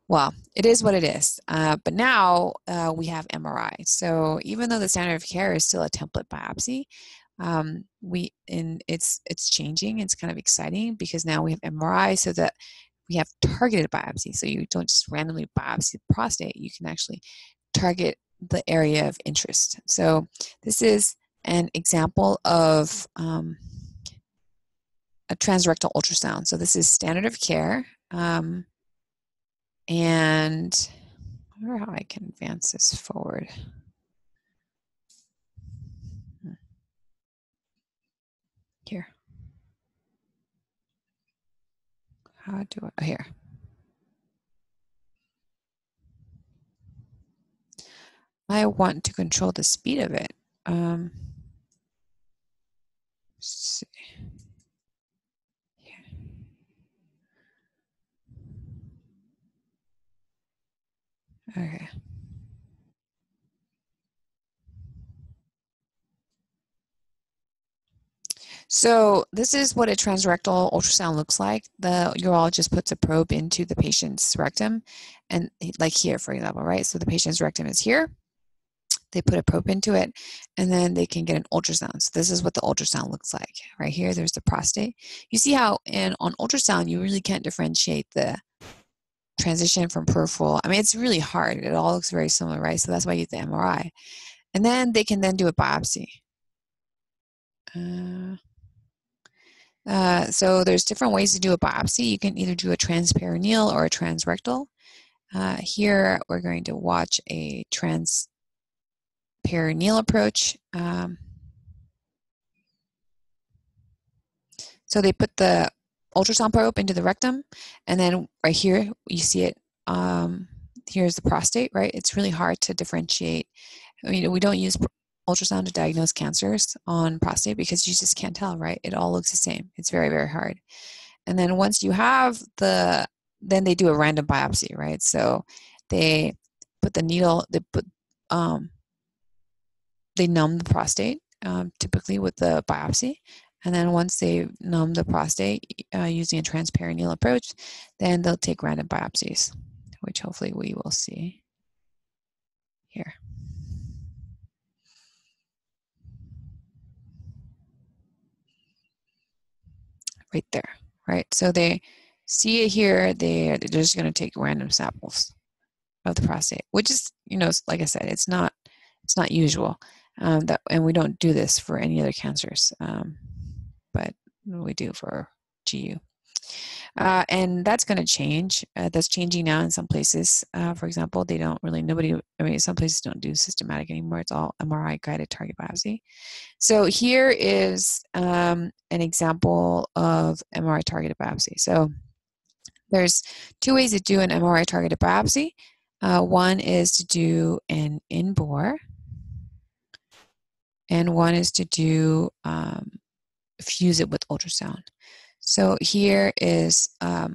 well, it is what it is. But now we have MRI. So even though the standard of care is still a template biopsy, it's changing. It's kind of exciting because now we have MRI so that we have targeted biopsy. So you don't just randomly biopsy the prostate. You can actually target the area of interest. So this is an example of a transrectal ultrasound. So this is standard of care. And I wonder how I can advance this forward. Here. How do I, here. I want to control the speed of it. Let's see. Okay. So this is what a transrectal ultrasound looks like. The urologist puts a probe into the patient's rectum, and like here, for example, right? So the patient's rectum is here. They put a probe into it, and then they can get an ultrasound. So this is what the ultrasound looks like. Right here, there's the prostate. You see how on ultrasound, you really can't differentiate the transition from peripheral. I mean, it's really hard. It all looks very similar, right? So that's why you use the MRI. And then they can then do a biopsy. So there's different ways to do a biopsy. You can either do a transperineal or a transrectal. Here, we're going to watch a transperineal approach. So they put the ultrasound probe into the rectum, and then right here, you see it. Here's the prostate, right? It's really hard to differentiate. I mean, we don't use ultrasound to diagnose cancers on prostate because you just can't tell, right? It all looks the same. It's very, very hard. And then once you have then they do a random biopsy, right? So they put the needle, they numb the prostate, typically with the biopsy. And then once they numb the prostate using a transperineal approach, then they'll take random biopsies, which hopefully we will see here. Right there, right? So they see it here, they're just going to take random samples of the prostate, which is, like I said, it's not usual. And we don't do this for any other cancers, but we do for GU. And that's going to change. That's changing now in some places. For example, some places don't do systematic anymore. It's all MRI guided target biopsy. So here is an example of MRI targeted biopsy. So there's two ways to do an MRI targeted biopsy. One is to do an in-bore, and one is to do fuse it with ultrasound. So here is, they're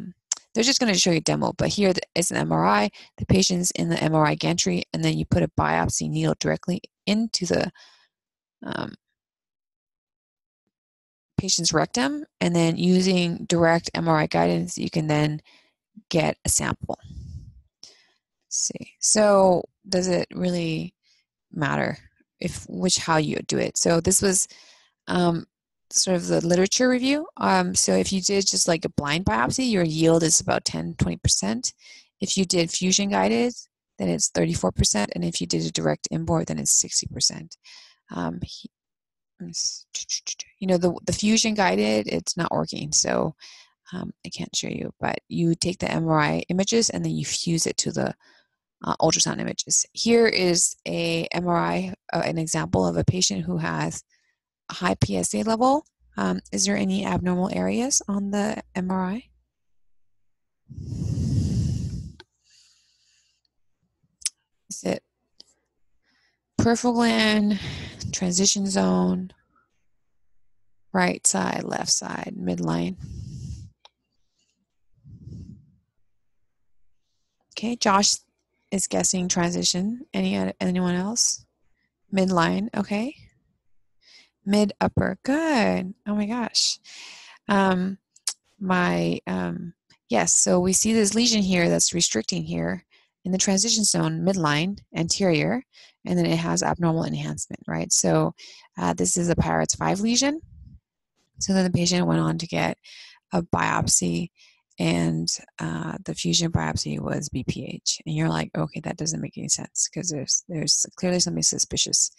just going to show you a demo, but here is an MRI. The patient's in the MRI gantry, and then you put a biopsy needle directly into the patient's rectum, and then using direct MRI guidance, you can then get a sample. Let's see. So does it really matter how you do it? So this was sort of the literature review. So if you did just like a blind biopsy, your yield is about 10-20%. If you did fusion guided, then it's 34%. And if you did a direct in-bore, then it's 60%. The fusion guided, it's not working. So I can't show you, but you take the MRI images and then you fuse it to the ultrasound images. Here is a MRI, an example of a patient who has a high PSA level. Is there any abnormal areas on the MRI? Is it peripheral gland, transition zone, right side, left side, midline? Okay, Josh is guessing transition. Anyone else? Midline, okay. Mid upper, good. Oh my gosh. Yes, so we see this lesion here that's restricting here in the transition zone, midline, anterior, and then it has abnormal enhancement, right? So this is a Peyer's 5 lesion. So then the patient went on to get a biopsy, and the fusion biopsy was BPH. And you're like, okay, that doesn't make any sense because there's clearly something suspicious.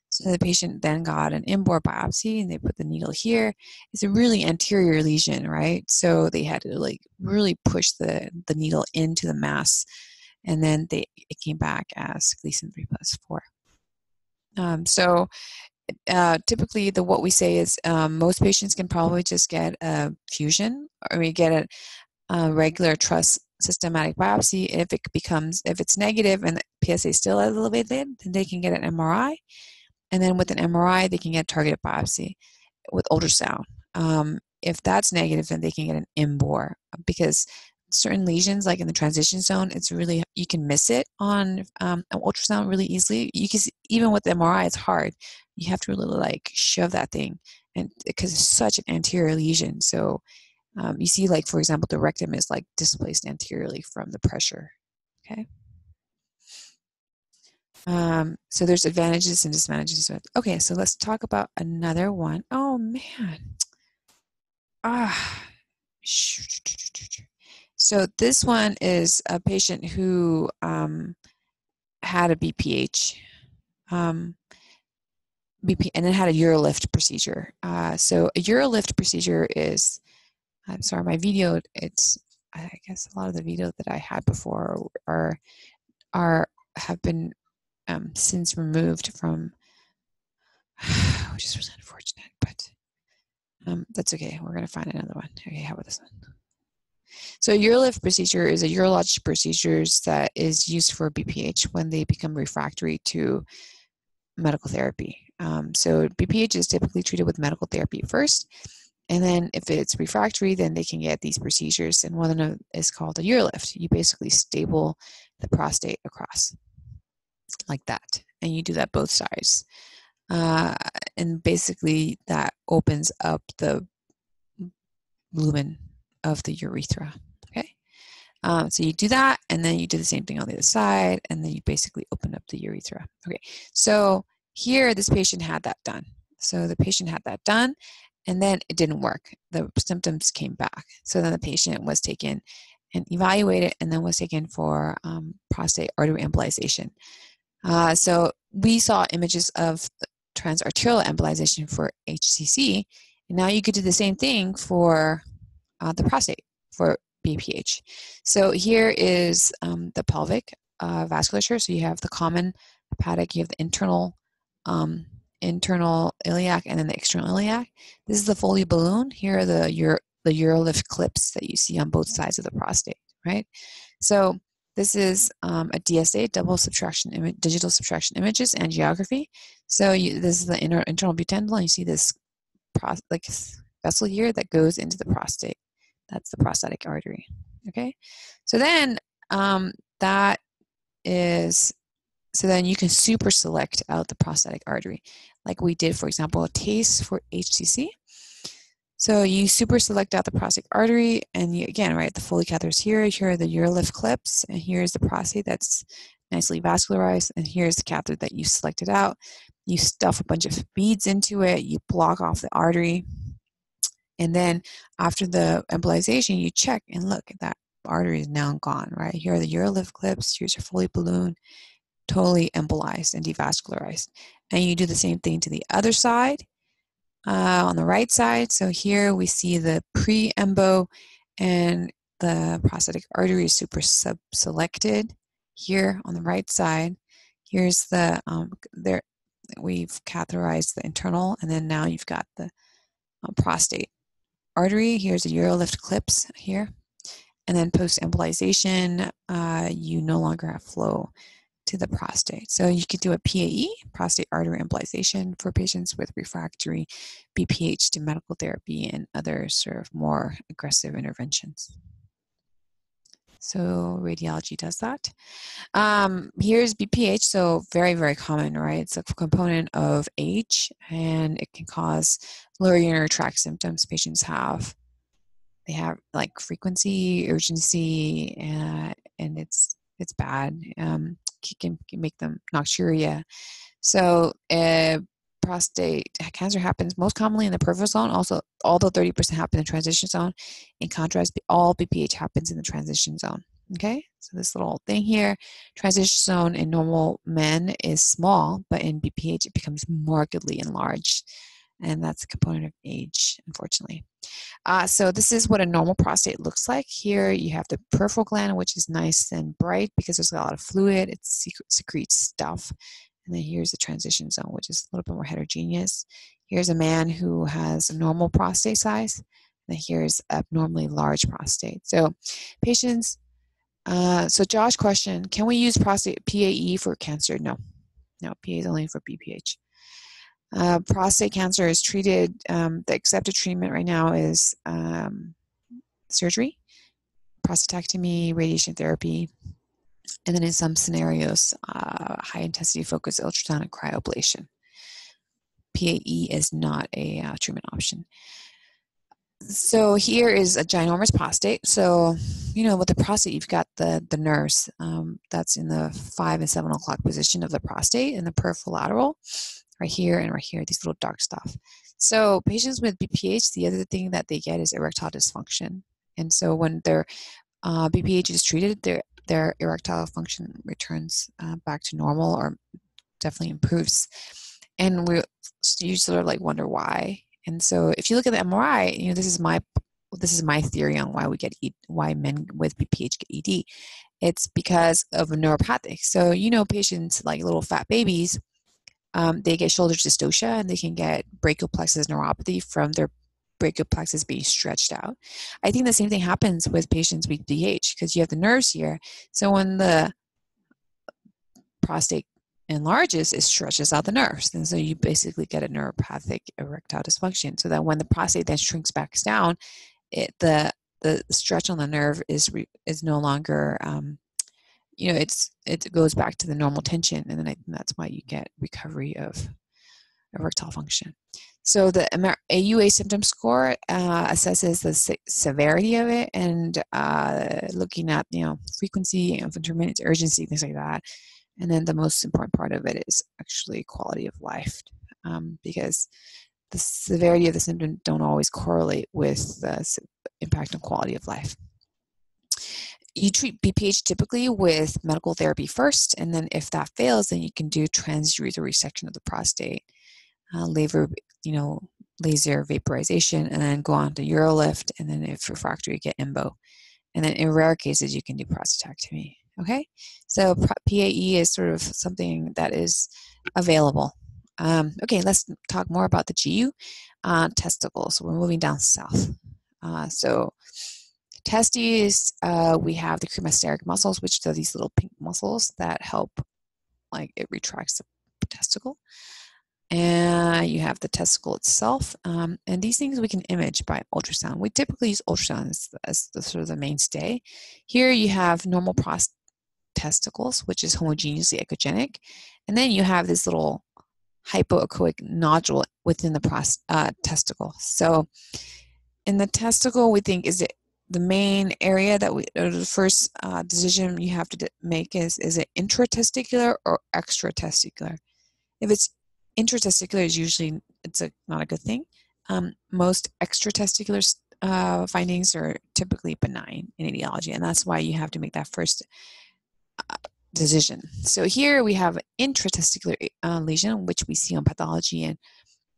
So the patient then got an in-bore biopsy, and they put the needle here. It's a really anterior lesion, right? So they had to like really push the needle into the mass, and then it came back as Gleason 3+4. So typically, what we say is most patients can probably just get a fusion, or we get a regular truss systematic biopsy. If it's negative and the PSA is still elevated, then they can get an MRI, and then with an MRI, they can get targeted biopsy with ultrasound. If that's negative, then they can get an in-bore, because certain lesions, like in the transition zone, it's really, you can miss it on an ultrasound really easily. You can see, even with the MRI, it's hard. You have to really like shove that thing, and because it's such an anterior lesion. So you see, like for example, the rectum is like displaced anteriorly from the pressure. Okay. So there's advantages and disadvantages. Okay, so let's talk about another one. Oh man. So this one is a patient who had a BPH, and then had a Urolift procedure. So a Urolift procedure is, I'm sorry, my video, I guess a lot of the videos that I had before have been since removed from, which is really unfortunate, but that's okay. We're going to find another one. Okay, how about this one? So a Urolift procedure is a urologic procedure that is used for BPH when they become refractory to medical therapy. So BPH is typically treated with medical therapy first, and then if it's refractory, then they can get these procedures, and one of them is called a Urolift. You basically staple the prostate across like that, and you do that both sides. And basically that opens up the lumen of the urethra. Okay. So you do that, and then you do the same thing on the other side, and then you basically open up the urethra. Okay. So here, this patient had that done. So the patient had that done, and then it didn't work. The symptoms came back. So then the patient was taken and evaluated, and then was taken for prostate artery embolization. So we saw images of transarterial embolization for HCC, and now you could do the same thing for the prostate for BPH. So here is the pelvic vasculature. So you have the common hepatic, you have the internal iliac, and then the external iliac. This is the Foley balloon. Here are the Urolift clips that you see on both sides of the prostate, right? So this is a DSA, digital subtraction images, angiography. So this is the internal butendal, and you see this vessel here that goes into the prostate. That's the prostatic artery. Okay, so then so then you can super select out the prostatic artery, like we did, for example, a TACE for HCC. So you super select out the prostatic artery, and again, right, the Foley catheter is here. Here are the Urolift clips, and here's the prostate that's nicely vascularized, and here's the catheter that you selected out. You stuff a bunch of beads into it, you block off the artery, and then after the embolization, you check and look, that artery is now gone, right? Here are the Urolift clips, here's your Foley balloon, totally embolized and devascularized. And you do the same thing to the other side. On the right side, so here we see the pre-embo, and the prostatic artery is super selected. Here on the right side, here's the we've catheterized the internal, and then now you've got the prostate artery. Here's the Urolift clips here, and then post-embolization, you no longer have flow to the prostate. So you could do a PAE, prostate artery embolization, for patients with refractory BPH to medical therapy and other sort of more aggressive interventions. So radiology does that. Here's BPH, so very, very common, right? It's a component of age, and it can cause lower urinary tract symptoms. Patients they have like frequency, urgency, and it's bad. Can make them nocturia. So prostate cancer happens most commonly in the peripheral zone. Also, although 30% happen in the transition zone. In contrast, all BPH happens in the transition zone. Okay, so this little thing here, transition zone in normal men is small, but in BPH it becomes markedly enlarged. And that's a component of age, unfortunately. So this is what a normal prostate looks like. Here you have the peripheral gland, which is nice and bright because there's a lot of fluid. It secretes stuff. And then here's the transition zone, which is a little bit more heterogeneous. Here's a man who has a normal prostate size. And here's abnormally large prostate. So patients, so Josh question, can we use prostate PAE for cancer? No, PAE is only for BPH. Prostate cancer is treated, the accepted treatment right now is surgery, prostatectomy, radiation therapy, and then in some scenarios, high intensity focused ultrasonic cryoablation. PAE is not a treatment option. So here is a ginormous prostate. So, with the prostate, you've got the nerves. That's in the 5 and 7 o'clock position of the prostate and the peripheral lateral, right here and right here, these little dark stuff. So patients with BPH, the other thing that they get is erectile dysfunction. And so when their BPH is treated, their erectile function returns back to normal or definitely improves. And we usually wonder why. And so if you look at the MRI, this is my theory on why men with BPH get ED. It's because of neuropathic. So patients like little fat babies, they get shoulder dystocia and they can get brachial plexus neuropathy from their brachial plexus being stretched out. I think the same thing happens with patients with BPH because you have the nerves here. So when the prostate enlarges, it stretches out the nerves. And so you basically get a neuropathic erectile dysfunction. So that when the prostate then shrinks back down, the stretch on the nerve is no longer, it goes back to the normal tension. And then that's why you get recovery of erectile function. So the AUA symptom score assesses the severity of it and looking at, frequency of intermittent urgency, things like that. And then the most important part of it is actually quality of life, because the severity of the symptom don't always correlate with the impact on quality of life. You treat BPH typically with medical therapy first, and then if that fails, then you can do transurethral resection of the prostate, laser vaporization, and then go on to UroLift, and then if refractory, get embo. And then in rare cases, you can do prostatectomy. Okay, so PAE is sort of something that is available. Okay, let's talk more about the GU testicles. We're moving down south. So testes, we have the cremasteric muscles, which are these little pink muscles that help, it retracts the testicle. And you have the testicle itself. And these things we can image by ultrasound. We typically use ultrasound as the sort of the mainstay. Here you have normal testicles, which is homogeneously echogenic. And then you have this little hypoechoic nodule within the testicle. So in the testicle, we think is it the main area that the first decision you have to make is it intratesticular or extratesticular? If it's intratesticular, is usually not a good thing. Most extratesticular findings are typically benign in etiology, and that's why you have to make that first decision. So here we have an intratesticular lesion, which we see on pathology, and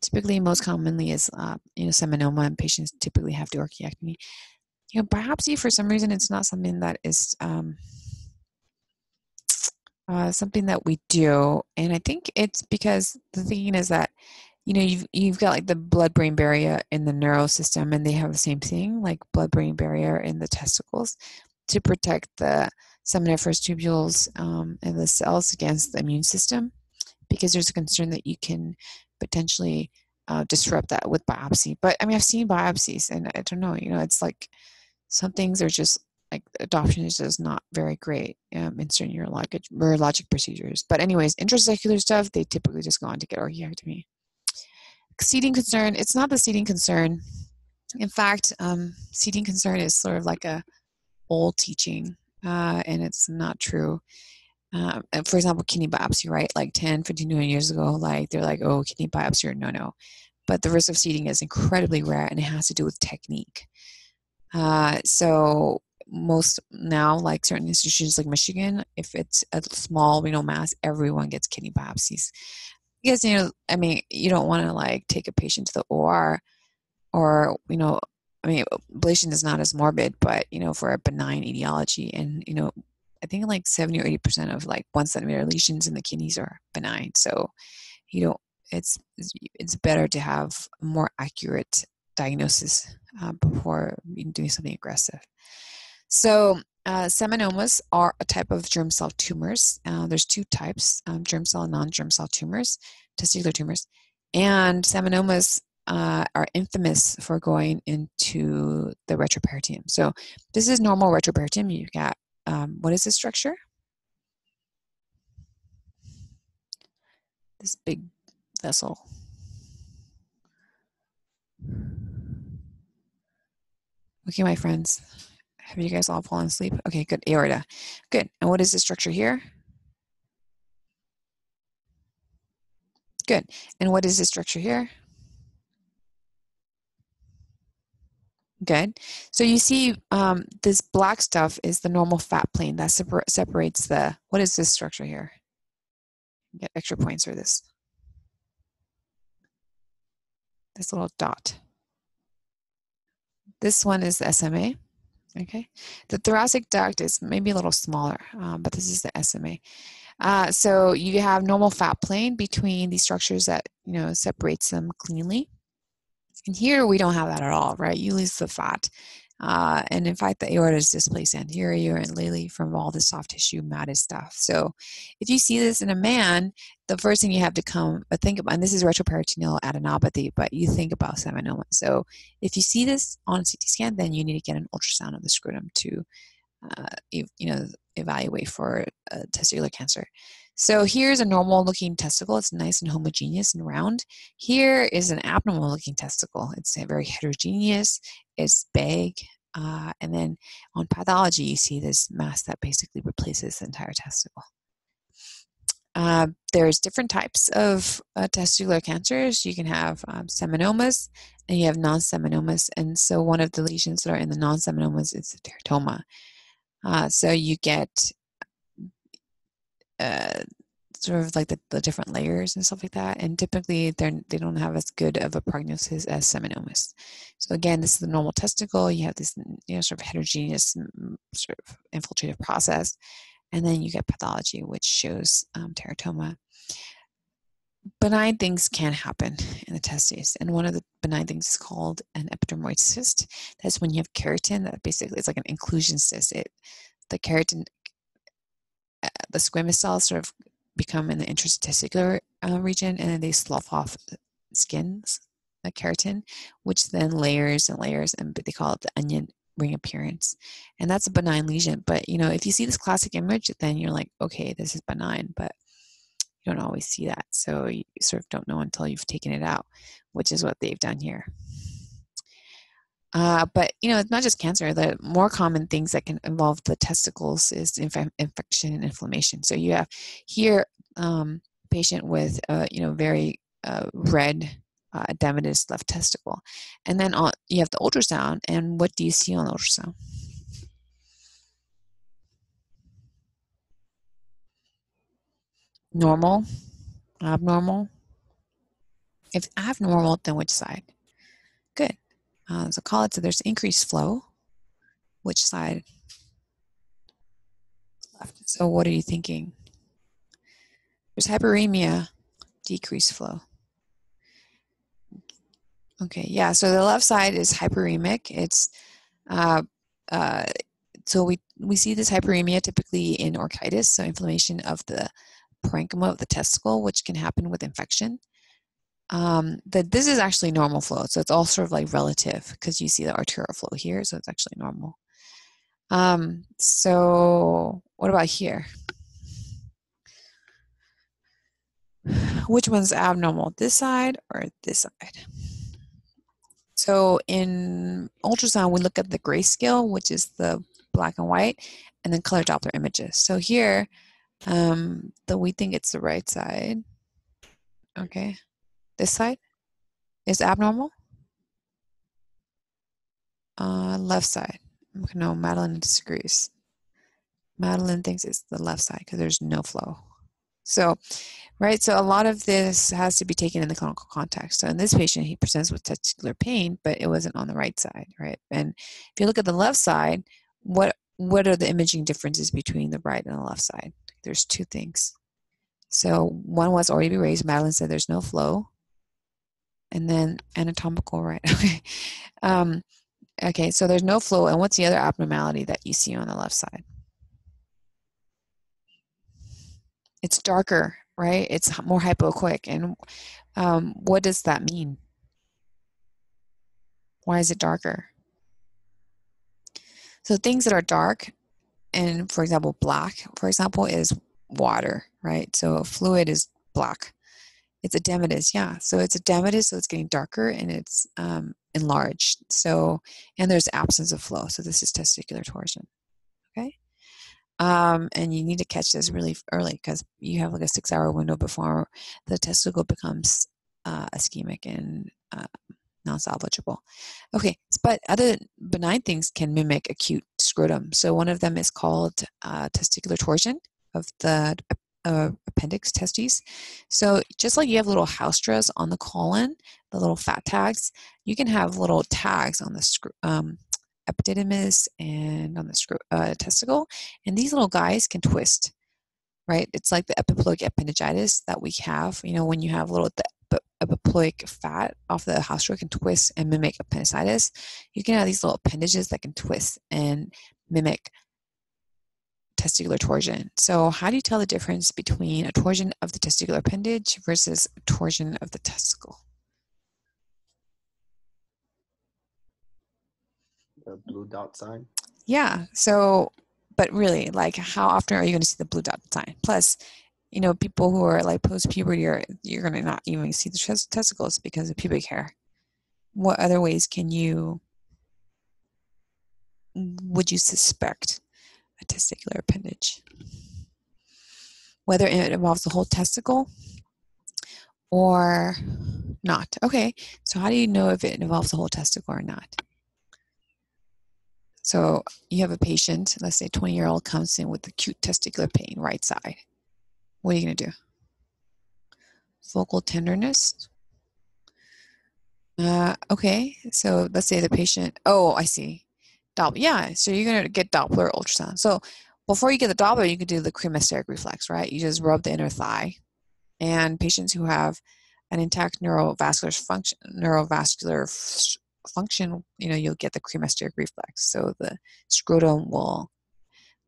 typically most commonly is seminoma, and patients typically have to orchiectomy. Biopsy, for some reason, it's not something that is something that we do, and I think it's because the thinking is that you've got the blood-brain barrier in the neural system, and they have the same thing, like blood-brain barrier in the testicles, to protect the seminiferous tubules and the cells against the immune system, because there's a concern that you can potentially disrupt that with biopsy. But I've seen biopsies, and I don't know, it's like some things are just adoption is just not very great in certain urologic procedures. But anyways, intrasecular stuff, they typically just go on to get orchiectomy. Seeding concern, it's not the seeding concern. In fact, seeding concern is sort of like a old teaching, and it's not true. For example, kidney biopsy, right? 10, 15, 20 years ago, they're like, oh, kidney biopsy or no. But the risk of seeding is incredibly rare, and it has to do with technique. So most now, like certain institutions like Michigan, if it's a small renal mass, everyone gets kidney biopsies. Because, I mean, you don't want to like take a patient to the OR or, I mean, ablation is not as morbid, but, for a benign etiology and, I think like 70 or 80% of like 1 centimeter lesions in the kidneys are benign. So, it's better to have a more accurate diagnosis before doing something aggressive. So seminomas are a type of germ cell tumors. There's two types, germ cell and non-germ cell tumors, testicular tumors. And seminomas are infamous for going into the retroperitoneum. So this is normal retroperitoneum. You've got, what is this structure? This big vessel. Okay, my friends. Have you guys all fallen asleep? Okay, good. Aorta. Good. And what is the structure here? Good. And what is the structure here? Good. So you see this black stuff is the normal fat plane that separates the, what is this structure here? Get extra points for this. This little dot. This one is the SMA. Okay. The thoracic duct is maybe a little smaller, but this is the SMA. So you have normal fat plane between these structures that, separates them cleanly. And here we don't have that at all, right? You lose the fat. And in fact, the aorta is displaced anterior and lately from all the soft tissue matted stuff. So if you see this in a man, the first thing you have to think about, and this is retroperitoneal adenopathy, but you think about seminoma. So if you see this on a CT scan, then you need to get an ultrasound of the scrotum to, evaluate for testicular cancer. So here's a normal looking testicle. It's nice and homogeneous and round. Here is an abnormal looking testicle. It's very heterogeneous. It's big. And then on pathology, you see this mass that basically replaces the entire testicle. There's different types of testicular cancers. You can have seminomas and you have non-seminomas. And so one of the lesions that are in the non-seminomas is the teratoma. So you get sort of like the different layers and stuff like that. And typically they don't have as good of a prognosis as seminomas. So again, this is the normal testicle. You have this sort of heterogeneous sort of infiltrative process. And then you get pathology, which shows teratoma. Benign things can happen in the testes. And one of the benign things is called an epidermoid cyst. That's when you have keratin that basically is like an inclusion cyst. The keratin, the squamous cells sort of become in the interstiticular region, and then they slough off skins, the keratin, which then layers and layers, and they call it the onion ring appearance. And that's a benign lesion. But, if you see this classic image, then you're like, okay, this is benign, but you don't always see that. So you sort of don't know until you've taken it out, which is what they've done here. But, it's not just cancer. The more common things that can involve the testicles is infection and inflammation. So you have here a patient with, very red edematous left testicle. And then you have the ultrasound. And what do you see on the ultrasound? Normal, abnormal. If abnormal, then which side? Good. So call it, so there's increased flow. Which side? Left. So what are you thinking? There's hyperemia, decreased flow. Okay, yeah, so the left side is hyperemic. It's so we see this hyperemia typically in orchitis, so inflammation of the parenchyma of the testicle, which can happen with infection. This is actually normal flow, so it's all sort of like relative because you see the arterial flow here, so it's actually normal. So what about here? Which one's abnormal, this side or this side? So in ultrasound, we look at the grayscale, which is the black and white, and then color Doppler images. So here, we think it's the right side. Okay, this side is abnormal. Left side. No, Madeline disagrees. Madeline thinks it's the left side because there's no flow. So, right, so a lot of this has to be taken in the clinical context. So in this patient, he presents with testicular pain, but it wasn't on the right side, right? And if you look at the left side, what are the imaging differences between the right and the left side? There's two things. So one was already raised. Madeline said there's no flow. And then anatomical, right? Okay. Okay, so there's no flow. And what's the other abnormality that you see on the left side? It's darker, right? It's more hypoechoic. And what does that mean? Why is it darker? So things that are dark, and for example, black, for example, is water, right? So fluid is black. It's edematous, yeah. So it's edematous, so it's getting darker and it's enlarged. So, and there's absence of flow. So this is testicular torsion, okay? And you need to catch this really early because you have like a 6-hour window before the testicle becomes ischemic and non-salvageable. Okay, but other benign things can mimic acute scrotum. So one of them is called testicular torsion of the appendix testes. So just like you have little haustras on the colon, the little fat tags, you can have little tags on the epididymis and on the testicle, and these little guys can twist, right? It's like the epiploic appendicitis that we have. You know, when you have little epiploic fat off the haustra can twist and mimic appendicitis. You can have these little appendages that can twist and mimic testicular torsion. So how do you tell the difference between a torsion of the testicular appendage versus a torsion of the testicle? The blue dot sign. Yeah. So, but really, like, how often are you going to see the blue dot sign? Plus, you know, people who are like post-puberty, you're going to not even see the testicles because of pubic hair. What other ways would you suspect a testicular appendage? Whether it involves the whole testicle or not. Okay, so how do you know if it involves the whole testicle or not? So you have a patient, let's say 20-year-old comes in with acute testicular pain, right side. What are you going to do? Focal tenderness. Okay, so let's say the patient, oh, I see. Doppler, yeah, so you're going to get Doppler ultrasound. So before you get the Doppler, you could do the cremasteric reflex, right? You just rub the inner thigh. And patients who have an intact neurovascular function, you know, you'll get the cremasteric reflex. So the scrotum will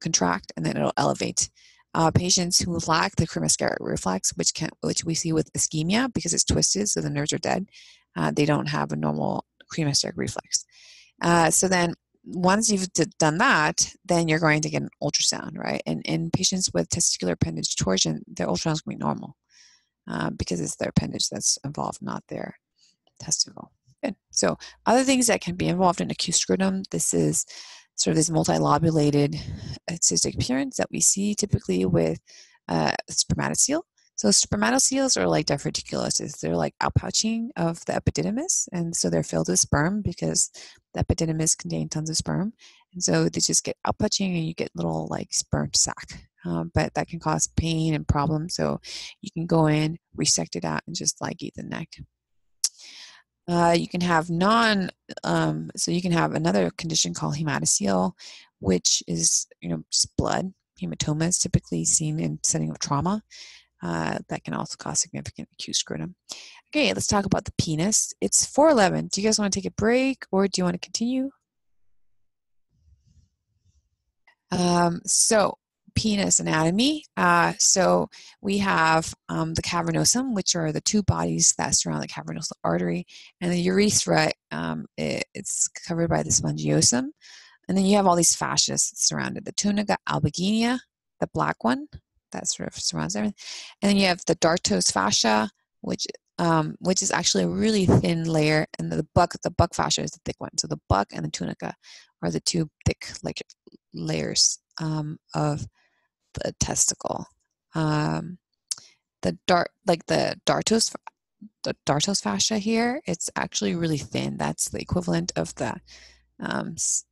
contract and then it'll elevate. Patients who lack the cremasteric reflex, which we see with ischemia because it's twisted, so the nerves are dead, they don't have a normal cremasteric reflex. So then once you've done that, then you're going to get an ultrasound, right? And in patients with testicular appendage torsion, their ultrasound is going to be normal because it's their appendage that's involved, not their testicle. Good. So other things that can be involved in acute scrotum, this is sort of this multilobulated cystic appearance that we see typically with spermatocele. So spermatoceles are like diverticulosis. They're like outpouching of the epididymis, and so they're filled with sperm because the epididymis contains tons of sperm, and so they just get outpouching, and you get little like sperm sac. But that can cause pain and problems. So you can go in, resect it out, and just ligate the neck. You can have so you can have another condition called hematocele, which is, you know, just blood. Hematoma is typically seen in setting of trauma. That can also cause significant acute scrotum. Okay, let's talk about the penis. It's 4:11. Do you guys want to take a break or do you want to continue? So penis anatomy. So we have the cavernosum, which are the two bodies that surround the cavernosal artery, and the urethra, it's covered by the spongiosum. And then you have all these fascias surrounded. The tunica albuginea, the black one, that sort of surrounds everything. And then you have the dartos fascia, which is actually a really thin layer, and the buck fascia is the thick one. So the buck and the tunica are the two thick layers of the testicle. The dartos fascia here, it's actually really thin. That's the equivalent of the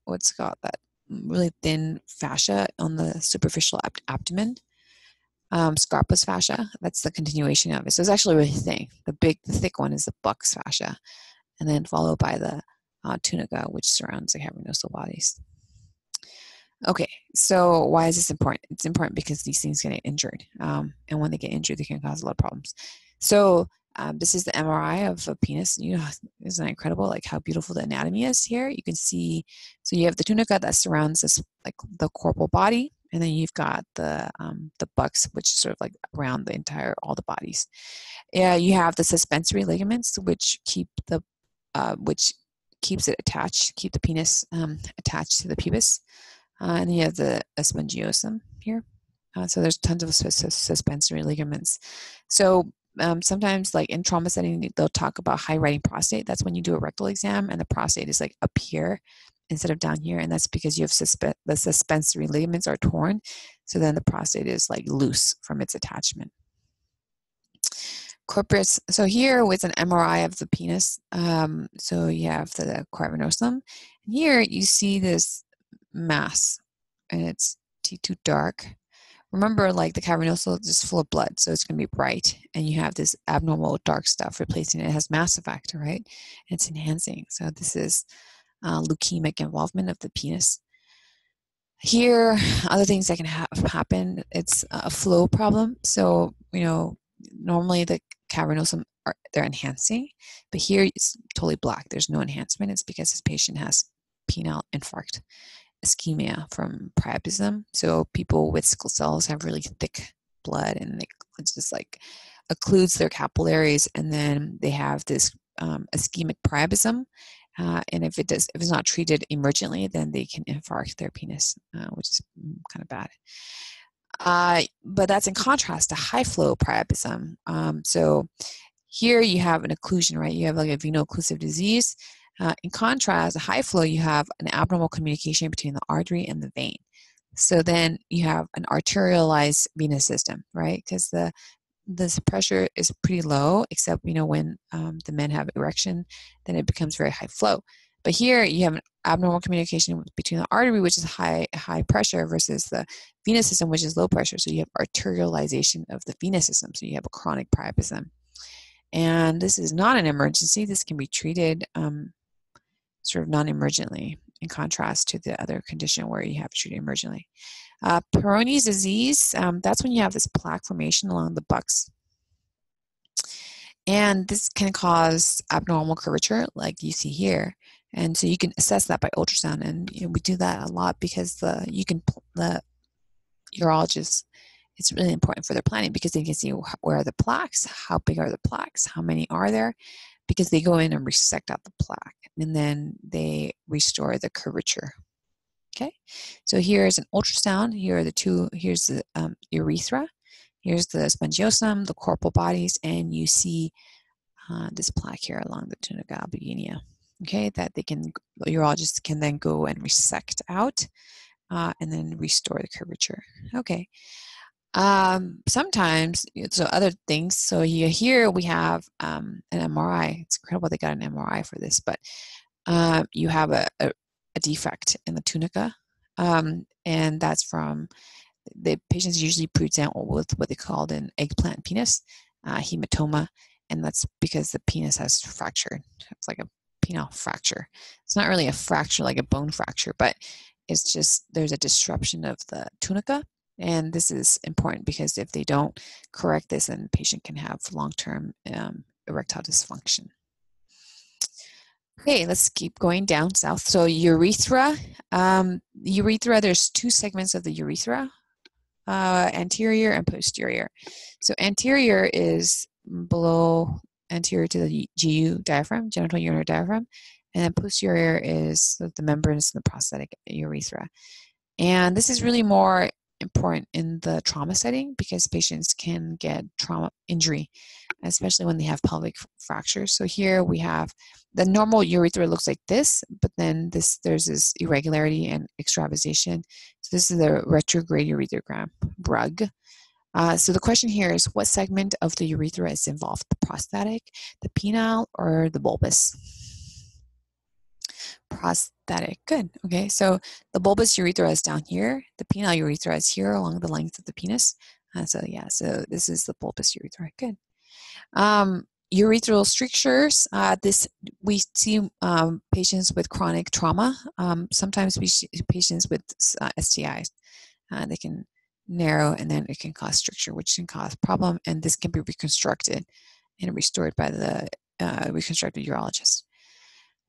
what's called that really thin fascia on the superficial abdomen. Scarpa's fascia, that's the continuation of it. So it's actually really thin. The thick one is the buccal fascia, and then followed by the tunica, which surrounds the cavernosal bodies. Okay, so why is this important? It's important because these things get injured, and when they get injured, they can cause a lot of problems. So this is the MRI of a penis. You know, isn't that incredible? Like how beautiful the anatomy is here. You can see, so you have the tunica that surrounds this, like the corporal body, and then you've got the bucks, which is sort of like around the entire, all the bodies. Yeah, you have the suspensory ligaments, which keep the which keeps it attached, keep the penis attached to the pubis. And then you have the spongiosum here. So there's tons of suspensory ligaments. So sometimes, like in trauma setting, they'll talk about high riding prostate. That's when you do a rectal exam and the prostate is like up here instead of down here, and that's because you have the suspensory ligaments are torn. So then the prostate is like loose from its attachment. Corpus. So here with an MRI of the penis, so you have the cavernosum, and here you see this mass, and it's T2 dark. Remember, like the cavernosal is full of blood, so it's going to be bright, and you have this abnormal dark stuff replacing it. It has mass effect, right? It's enhancing. So this is leukemic involvement of the penis. Here, other things that can happen, it's a flow problem. So, you know, normally the cavernosum, they're enhancing, but here it's totally black. There's no enhancement. It's because this patient has penile infarct, ischemia from priapism. So people with sickle cells have really thick blood, and it just like occludes their capillaries, and then they have this ischemic priapism. And if it's not treated emergently, then they can infarct their penis, which is kind of bad. But that's in contrast to high flow priapism. So here you have an occlusion, right? You have like a veno-occlusive disease. In contrast, a high flow, you have an abnormal communication between the artery and the vein. So then you have an arterialized venous system, right? Because the pressure is pretty low, except, you know, when the men have erection, then it becomes very high flow. But here you have an abnormal communication between the artery, which is high pressure, versus the venous system, which is low pressure. So you have arterialization of the venous system. So you have a chronic priapism. And this is not an emergency. This can be treated sort of non-emergently, in contrast to the other condition where you have to treat it emergently. Peyronie's disease, that's when you have this plaque formation along the bucks. And this can cause abnormal curvature like you see here. And so you can assess that by ultrasound. And you know, we do that a lot because the urologists, it's really important for their planning, because they can see where are the plaques, how big are the plaques, how many are there, because they go in and resect out the plaque, and then they restore the curvature. Okay, so here's an ultrasound. Here are the two. Here's the urethra. Here's the spongiosum, the corporal bodies, and you see this plaque here along the tunica albuginea. Okay, that the urologists can then go and resect out and then restore the curvature. Okay. Sometimes, so other things, so here we have an MRI. It's incredible they got an MRI for this, but you have a defect in the tunica, and that's from the patients usually present with what they called an eggplant penis, hematoma, and that's because the penis has fractured. It's like a penile fracture. It's not really a fracture like a bone fracture, but it's just there's a disruption of the tunica. And this is important because if they don't correct this, then the patient can have long-term erectile dysfunction. Okay, let's keep going down south. So urethra. There's two segments of the urethra, anterior and posterior. So anterior is below, anterior to the GU diaphragm, genital urinary diaphragm, and then posterior is the membranous and the prostatic urethra. And this is really more important in the trauma setting because patients can get trauma injury, especially when they have pelvic fractures. So here we have the normal urethra looks like this, but then there's this irregularity and extravasation. So this is the retrograde urethrogram, BRUG. So the question here is, what segment of the urethra is involved? The prostatic, the penile, or the bulbous? Prosthetic. Good. Okay. So the bulbous urethra is down here. The penile urethra is here along the length of the penis. So this is the bulbous urethra. Good. Urethral strictures. This we see patients with chronic trauma. Sometimes we see patients with STIs. They can narrow, and then it can cause stricture, which can cause problem. And this can be reconstructed and restored by the reconstructive urologist.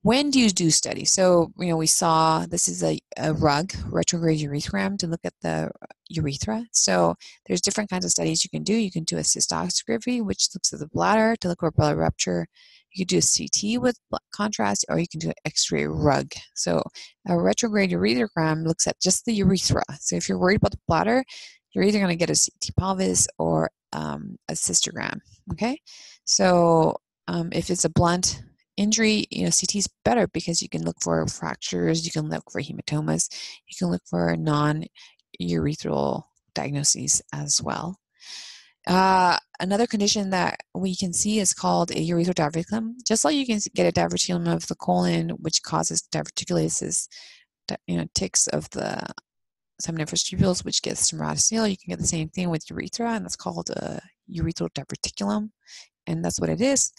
When do you do studies? So, we saw this is a RUG, retrograde urethrogram, to look at the urethra. So there's different kinds of studies you can do. You can do a cystoscopy, which looks at the bladder to look for bladder rupture. You can do a CT with contrast, or you can do an X-ray RUG. So a retrograde urethrogram looks at just the urethra. So if you're worried about the bladder, you're either going to get a CT pelvis or a cystogram, okay? So if it's a blunt injury, CT is better because you can look for fractures, you can look for hematomas, you can look for non-urethral diagnoses as well. Another condition that we can see is called a urethral diverticulum. Just like you can get a diverticulum of the colon, which causes diverticulosis, tics of the seminiferous tubules, which gets stomatocyl, you can get the same thing with urethra, and that's called a urethral diverticulum, and that's what it is.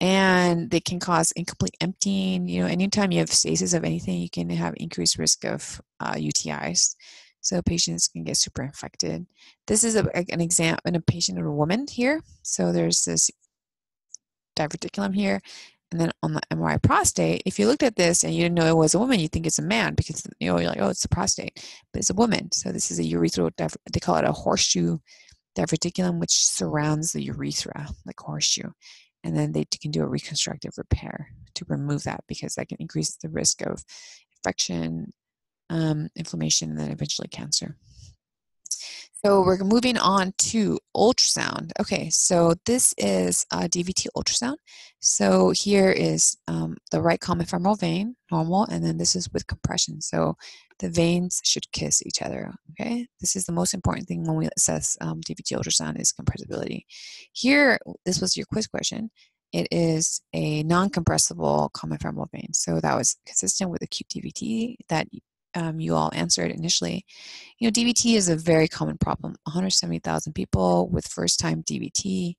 And they can cause incomplete emptying. Anytime you have stasis of anything, you can have increased risk of UTIs. So patients can get super infected. This is an example in a patient of a woman here. So there's this diverticulum here. And then on the MRI prostate, if you looked at this and you didn't know it was a woman, you think it's a man because you're like, oh, it's a prostate, but it's a woman. So this is a urethral, they call it a horseshoe diverticulum, which surrounds the urethra like horseshoe. And then they can do a reconstructive repair to remove that because that can increase the risk of infection, inflammation, and then eventually cancer. So we're moving on to ultrasound. Okay, so this is a DVT ultrasound. So here is the right common femoral vein, normal, and then this is with compression. So the veins should kiss each other, okay? This is the most important thing when we assess DVT ultrasound is compressibility. Here, this was your quiz question. It is a non-compressible common femoral vein. So that was consistent with acute DVT that you all answered initially. DVT is a very common problem. 170,000 people with first-time DVT.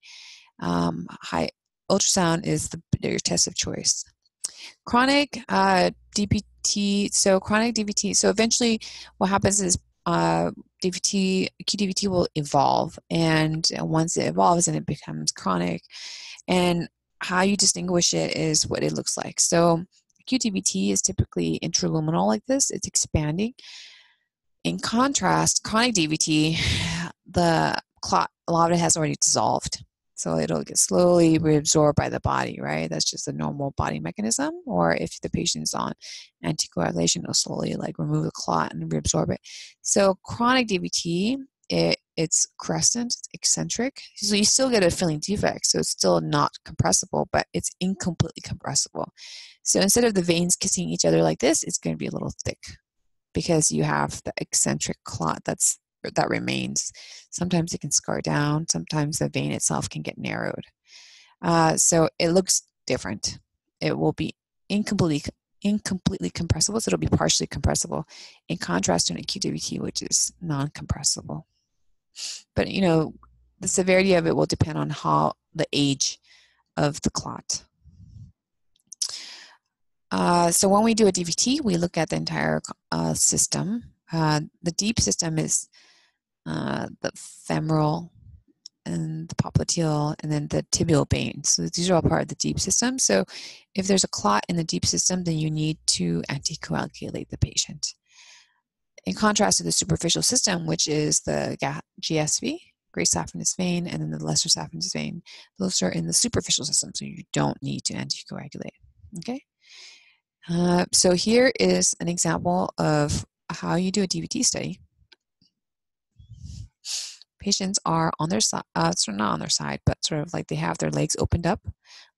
High ultrasound is your test of choice. Chronic DVT. So chronic DVT. So eventually, what happens is acute DVT will evolve, and once it evolves, and it becomes chronic. And how you distinguish it is what it looks like. So acute DVT is typically intraluminal like this. It's expanding. In contrast, chronic DVT, the clot, a lot of it has already dissolved. So it'll get slowly reabsorbed by the body, right? That's just a normal body mechanism. Or if the patient's on anticoagulation, it'll slowly remove the clot and reabsorb it. So chronic DVT, it's crescent, it's eccentric. So you still get a filling defect. So it's still not compressible, but it's incompletely compressible. So instead of the veins kissing each other like this, it's going to be a little thick because you have the eccentric clot that remains. Sometimes it can scar down. Sometimes the vein itself can get narrowed. So it looks different. It will be incompletely compressible, so it'll be partially compressible, in contrast to an acute DVT, which is non-compressible. But the severity of it will depend on the age of the clot. So when we do a DVT, we look at the entire system. The deep system is the femoral and the popliteal and then the tibial vein. So these are all part of the deep system. So if there's a clot in the deep system, then you need to anticoagulate the patient. In contrast to the superficial system, which is the GSV, great saphenous vein, and then the lesser saphenous vein, those are in the superficial system, so you don't need to anticoagulate. Okay. So here is an example of how you do a DVT study. Patients are on their side, sort of not on their side, but sort of like they have their legs opened up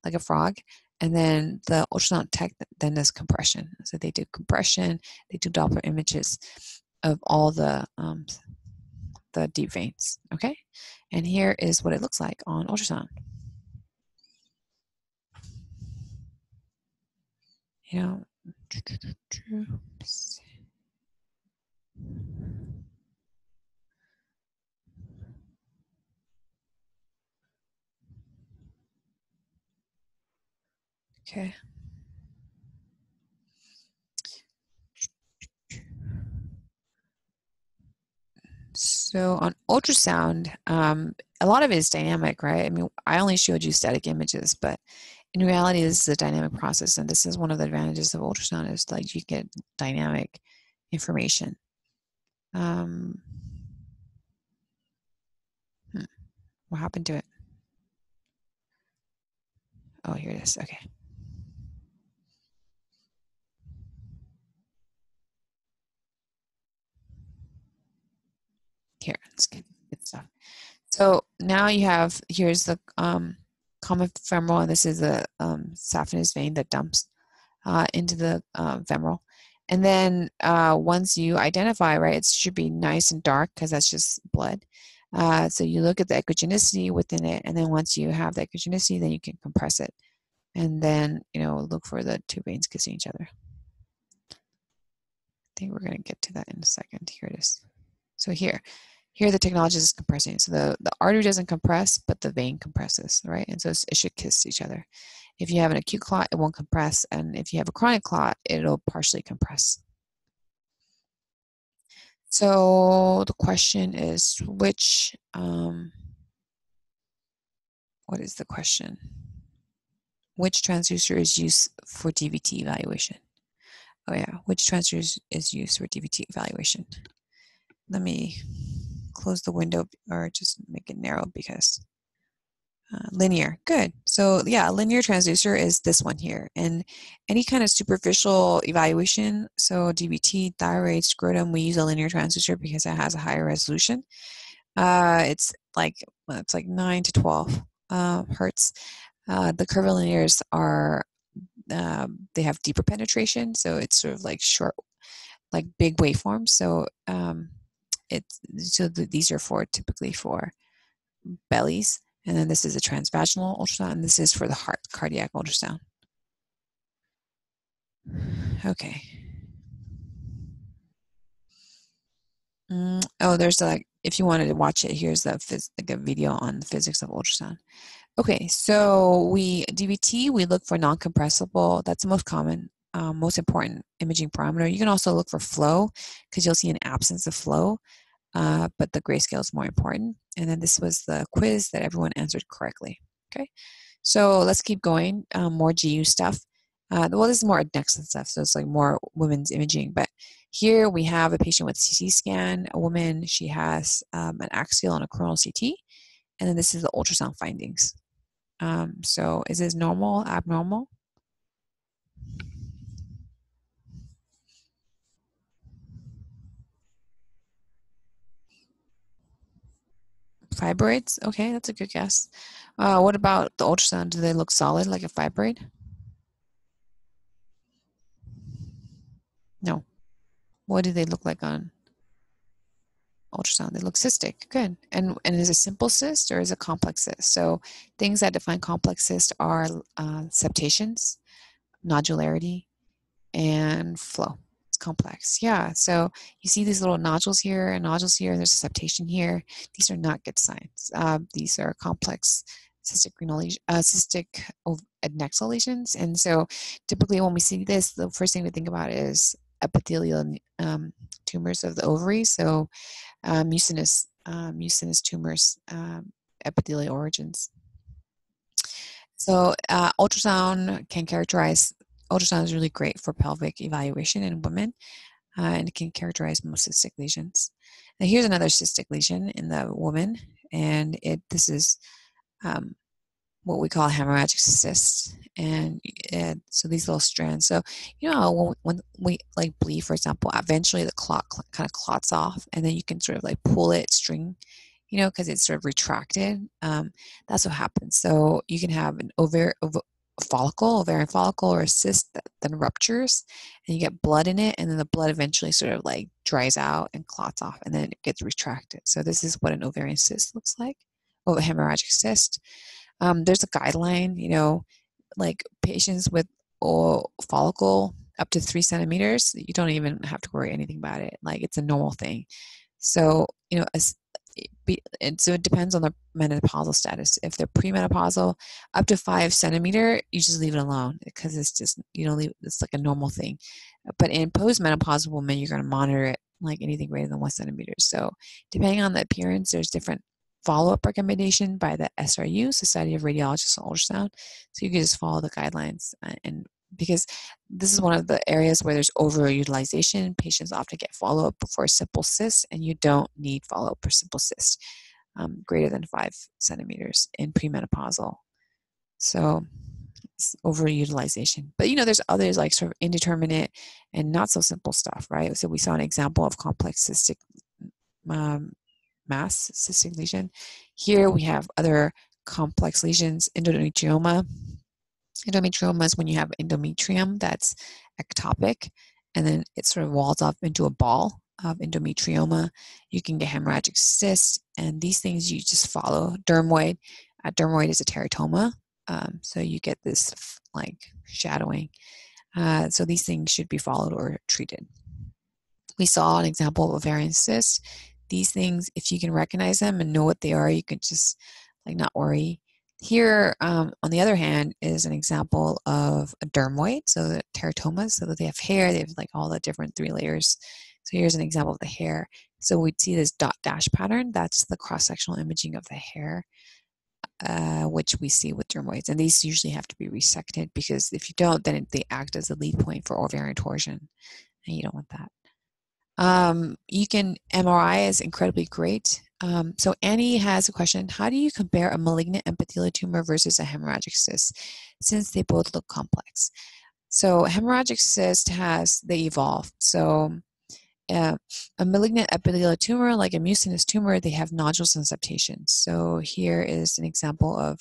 like a frog, and then the ultrasound tech then does compression. So they do compression, they do Doppler images of all the deep veins, okay? And here is what it looks like on ultrasound. Oops. Okay. So on ultrasound, a lot of it is dynamic, right? I mean, I only showed you static images, but in reality, this is a dynamic process, and this is one of the advantages of ultrasound is like you get dynamic information. Um, what happened to it? Oh, here it is. Okay. Here, let's get good stuff. So now you have, here's the common femoral, and this is the saphenous vein that dumps into the femoral. And then once you identify, right, it should be nice and dark because that's just blood. So you look at the echogenicity within it, and then once you have the echogenicity, then you can compress it. And then, look for the two veins kissing each other. I think we're going to get to that in a second. Here it is. So here the technology is compressing. So the artery doesn't compress, but the vein compresses, right? And so it should kiss each other. If you have an acute clot, it won't compress. And if you have a chronic clot, it'll partially compress. So the question is, what is the question? Which transducer is used for DVT evaluation? Oh yeah, which transducer is used for DVT evaluation? Let me close the window or just make it narrow because linear. Good. So yeah, a linear transducer is this one here. And any kind of superficial evaluation, so DVT, thyroid, scrotum, we use a linear transducer because it has a higher resolution. It's like 9 to 12 hertz. The curvilinears are they have deeper penetration, so it's sort of like short, like big waveforms. So these are typically for bellies, and then this is a transvaginal ultrasound, and this is for the heart, cardiac ultrasound. Okay. There's if you wanted to watch it, here's a video on the physics of ultrasound. Okay, so DVT, we look for non-compressible. That's the most common, most important imaging parameter. You can also look for flow because you'll see an absence of flow, but the grayscale is more important. And then this was the quiz that everyone answered correctly. Okay, so let's keep going. More GU stuff. Well, this is more adnexal stuff, so it's like more women's imaging. But here we have a patient with CT scan, a woman, she has an axial and a coronal CT, and then this is the ultrasound findings. So is this normal, abnormal? Fibroids? Okay, that's a good guess. What about the ultrasound? Do they look solid like a fibroid? No. What do they look like on ultrasound? They look cystic. Good. And is it a simple cyst or is it a complex cyst? So things that define complex cyst are septations, nodularity, and flow. It's complex. Yeah. So you see these little nodules here and nodules here, and there's a septation here. These are not good signs. These are complex cystic renal cystic adnexal lesions. And so typically when we see this, the first thing we think about is epithelial tumors of the ovaries. So mucinous tumors, epithelial origins. So ultrasound is really great for pelvic evaluation in women, and it can characterize most cystic lesions. Now here's another cystic lesion in the woman, and this is what we call a hemorrhagic cyst. And so these little strands. So when we like bleed, for example, eventually the clot kind of clots off, and then you can sort of like pull it, string, because it's sort of retracted. That's what happens. So you can have an ovarian follicle, or a cyst that then ruptures, and you get blood in it, and then the blood eventually sort of like dries out and clots off, and then it gets retracted. So this is what an ovarian cyst looks like, or a hemorrhagic cyst. There's a guideline, like patients with follicle up to 3 centimeters, you don't even have to worry anything about it. Like, it's a normal thing. So, and so it depends on the menopausal status. If they're premenopausal, up to 5 centimeter, you just leave it alone because it's just, it's like a normal thing. But in postmenopausal women, you're going to monitor it like anything greater than 1 centimeter. So depending on the appearance, there's different follow-up recommendation by the SRU, Society of Radiologists and Ultrasound. So you can just follow the guidelines, and because this is one of the areas where there's overutilization. Patients often get follow-up for a simple cyst, and you don't need follow-up for simple cyst greater than 5 centimeters in premenopausal. So it's overutilization. But there's others like sort of indeterminate and not so simple stuff, right? So we saw an example of complex cystic mass, cystic lesion. Here we have other complex lesions, endometrioma. Endometrioma is when you have endometrium that's ectopic, and then it sort of walls up into a ball of endometrioma. You can get hemorrhagic cysts, and these things you just follow. Dermoid. Dermoid is a teratoma, so you get this like shadowing. So these things should be followed or treated. We saw an example of ovarian cysts. These things, if you can recognize them and know what they are, you can just not worry. Here, on the other hand, is an example of a dermoid, so the teratomas, so that they have hair, they have like all the different 3 layers. So here's an example of the hair. So we'd see this dot dash pattern. That's the cross-sectional imaging of the hair, which we see with dermoids. And these usually have to be resected, because if you don't, then they act as a lead point for ovarian torsion, and you don't want that. MRI is incredibly great. So Annie has a question. How do you compare a malignant epithelial tumor versus a hemorrhagic cyst, since they both look complex? So hemorrhagic cyst they evolve. So a malignant epithelial tumor, like a mucinous tumor, they have nodules and septations. So here is an example of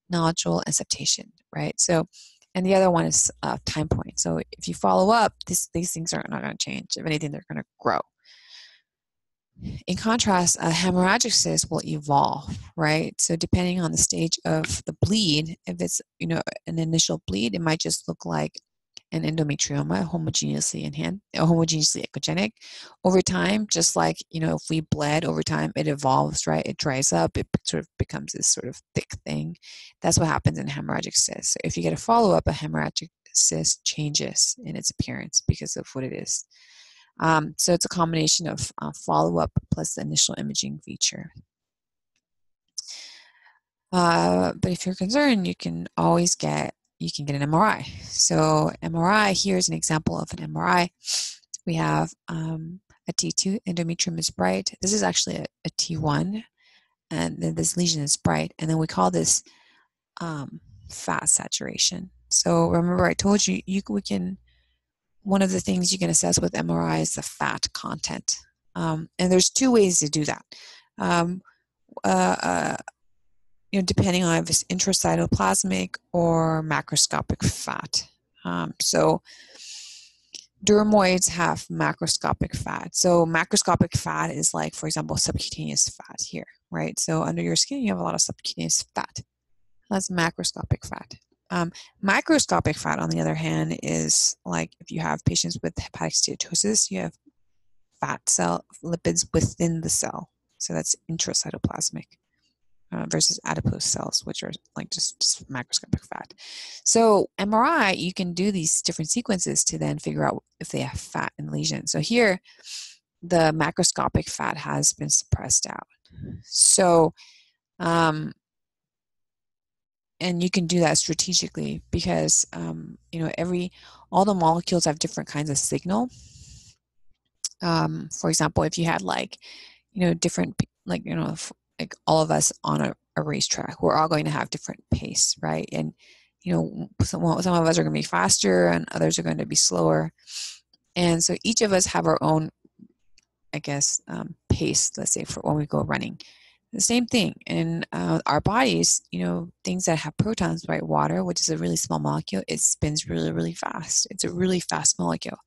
nodule and septation, right? So, and the other one is time point. So if you follow up, these things are not going to change. If anything, they're going to grow. In contrast, a hemorrhagic cyst will evolve, right? So depending on the stage of the bleed, if it's an initial bleed, it might just look like an endometrioma, homogeneously echogenic. Over time, just like if we bled over time, it evolves, right? It dries up, it sort of becomes this sort of thick thing. That's what happens in hemorrhagic cyst. So if you get a follow-up, a hemorrhagic cyst changes in its appearance because of what it is. So it's a combination of follow-up plus the initial imaging feature. But if you're concerned, you can get an MRI. So MRI, here's an example of an MRI. We have a T2, endometrium is bright. This is actually a T1, and then this lesion is bright. And then we call this fat saturation. So remember I told you, one of the things you can assess with MRI is the fat content. And there's 2 ways to do that. Depending on if it's intracytoplasmic or macroscopic fat. So dermoids have macroscopic fat. So macroscopic fat is like, for example, subcutaneous fat here, right? So under your skin, you have a lot of subcutaneous fat. That's macroscopic fat. Microscopic fat, on the other hand, is like if you have patients with hepatic steatosis, you have fat cell lipids within the cell. So that's intracytoplasmic. Versus adipose cells, which are like just macroscopic fat. So MRI, you can do these different sequences to then figure out if they have fat in the lesion. So here, the macroscopic fat has been suppressed out. So, and you can do that strategically because, all the molecules have different kinds of signal. For example, if you had different, like all of us on a racetrack, we're all going to have different pace, right? And some of us are going to be faster and others are going to be slower, and so each of us have our own, I guess, pace, let's say, for when we go running. The same thing in our bodies. Things that have protons, right? Water, which is a really small molecule, it spins really, really fast. It's a really fast molecule.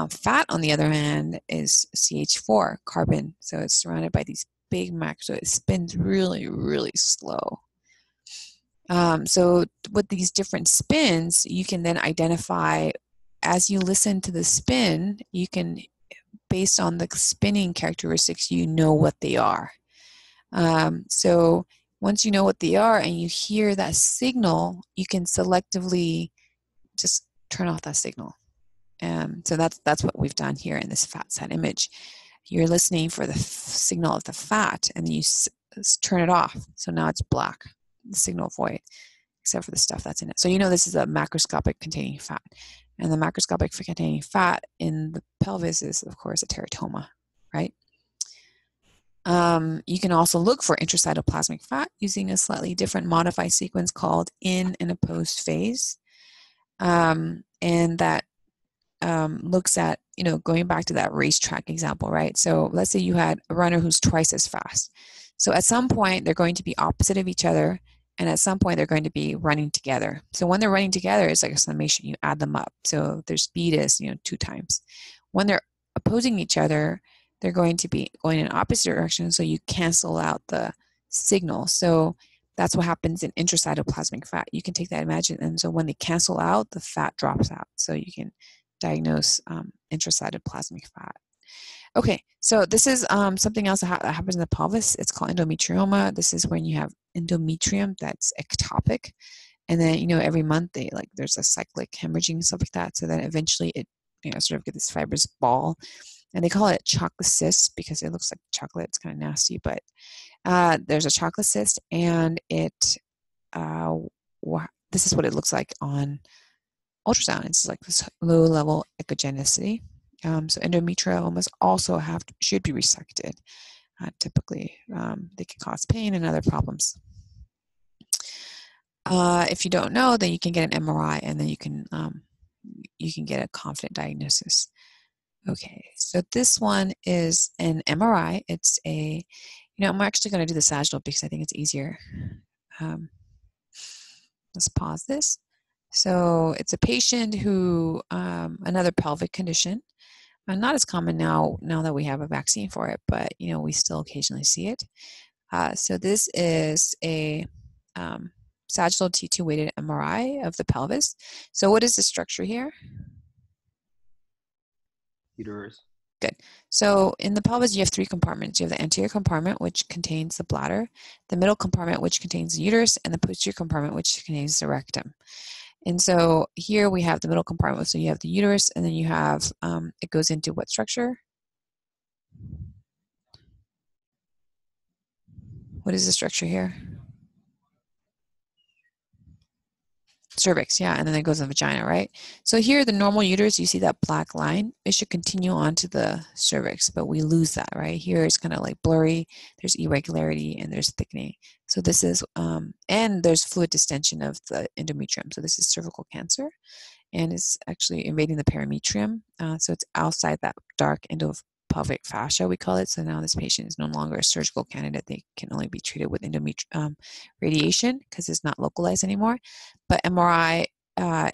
Fat, on the other hand, is CH4, carbon, so it's surrounded by these big max, so it spins really, really slow. So with these different spins, you can then identify as you listen to the spin, you can, based on the spinning characteristics, you know what they are. So once you know what they are and you hear that signal, you can selectively just turn off that signal. So that's what we've done here in this fat set image. You're listening for the signal of the fat, and then you turn it off. So now it's black, the signal void, except for the stuff that's in it. So you know this is a macroscopic containing fat. And the macroscopic containing fat in the pelvis is, of course, a teratoma, right? You can also look for intracytoplasmic fat using a slightly different modified sequence called in and a post phase. And that looks at, going back to that racetrack example, right? So let's say you had a runner who's twice as fast. So at some point, they're going to be opposite of each other, and at some point, they're going to be running together. So when they're running together, it's like a summation. You add them up. So their speed is, 2 times. When they're opposing each other, they're going to be going in opposite directions, so you cancel out the signal. So that's what happens in intracytoplasmic fat. You can take that imagine, and so when they cancel out, the fat drops out. So you can diagnose intracytoplasmic fat. Okay, so this is something else that happens in the pelvis. It's called endometrioma. This is when you have endometrium that's ectopic, and then every month there's a cyclic hemorrhaging and stuff like that. So then eventually it sort of get this fibrous ball, and they call it chocolate cyst because it looks like chocolate. It's kind of nasty, but there's a chocolate cyst, and it this is what it looks like on ultrasound. It's like this low level echogenicity. So endometriomas also should be resected. Typically, they can cause pain and other problems. If you don't know, then you can get an MRI, and then you can get a confident diagnosis. Okay, so this one is an MRI. It's I'm actually going to do the sagittal because I think it's easier. Let's pause this. So it's a patient who, another pelvic condition, not as common now that we have a vaccine for it, but we still occasionally see it. So this is a sagittal T2 weighted MRI of the pelvis. So what is the structure here? Uterus. Good. So in the pelvis, you have 3 compartments. You have the anterior compartment, which contains the bladder, the middle compartment, which contains the uterus, and the posterior compartment, which contains the rectum. And so here we have the middle compartment. So you have the uterus, and then you have, it goes into what structure? What is the structure here? Cervix, yeah, and then it goes in the vagina, right? So here, the normal uterus, you see that black line, it should continue on to the cervix, but we lose that, right? Here it's kind of like blurry, there's irregularity, and there's thickening. So this is, and there's fluid distension of the endometrium. So this is cervical cancer, and it's actually invading the perimetrium. So it's outside that dark endopelvic fascia, we call it. So now this patient is no longer a surgical candidate. They can only be treated with radiation because it's not localized anymore. But MRI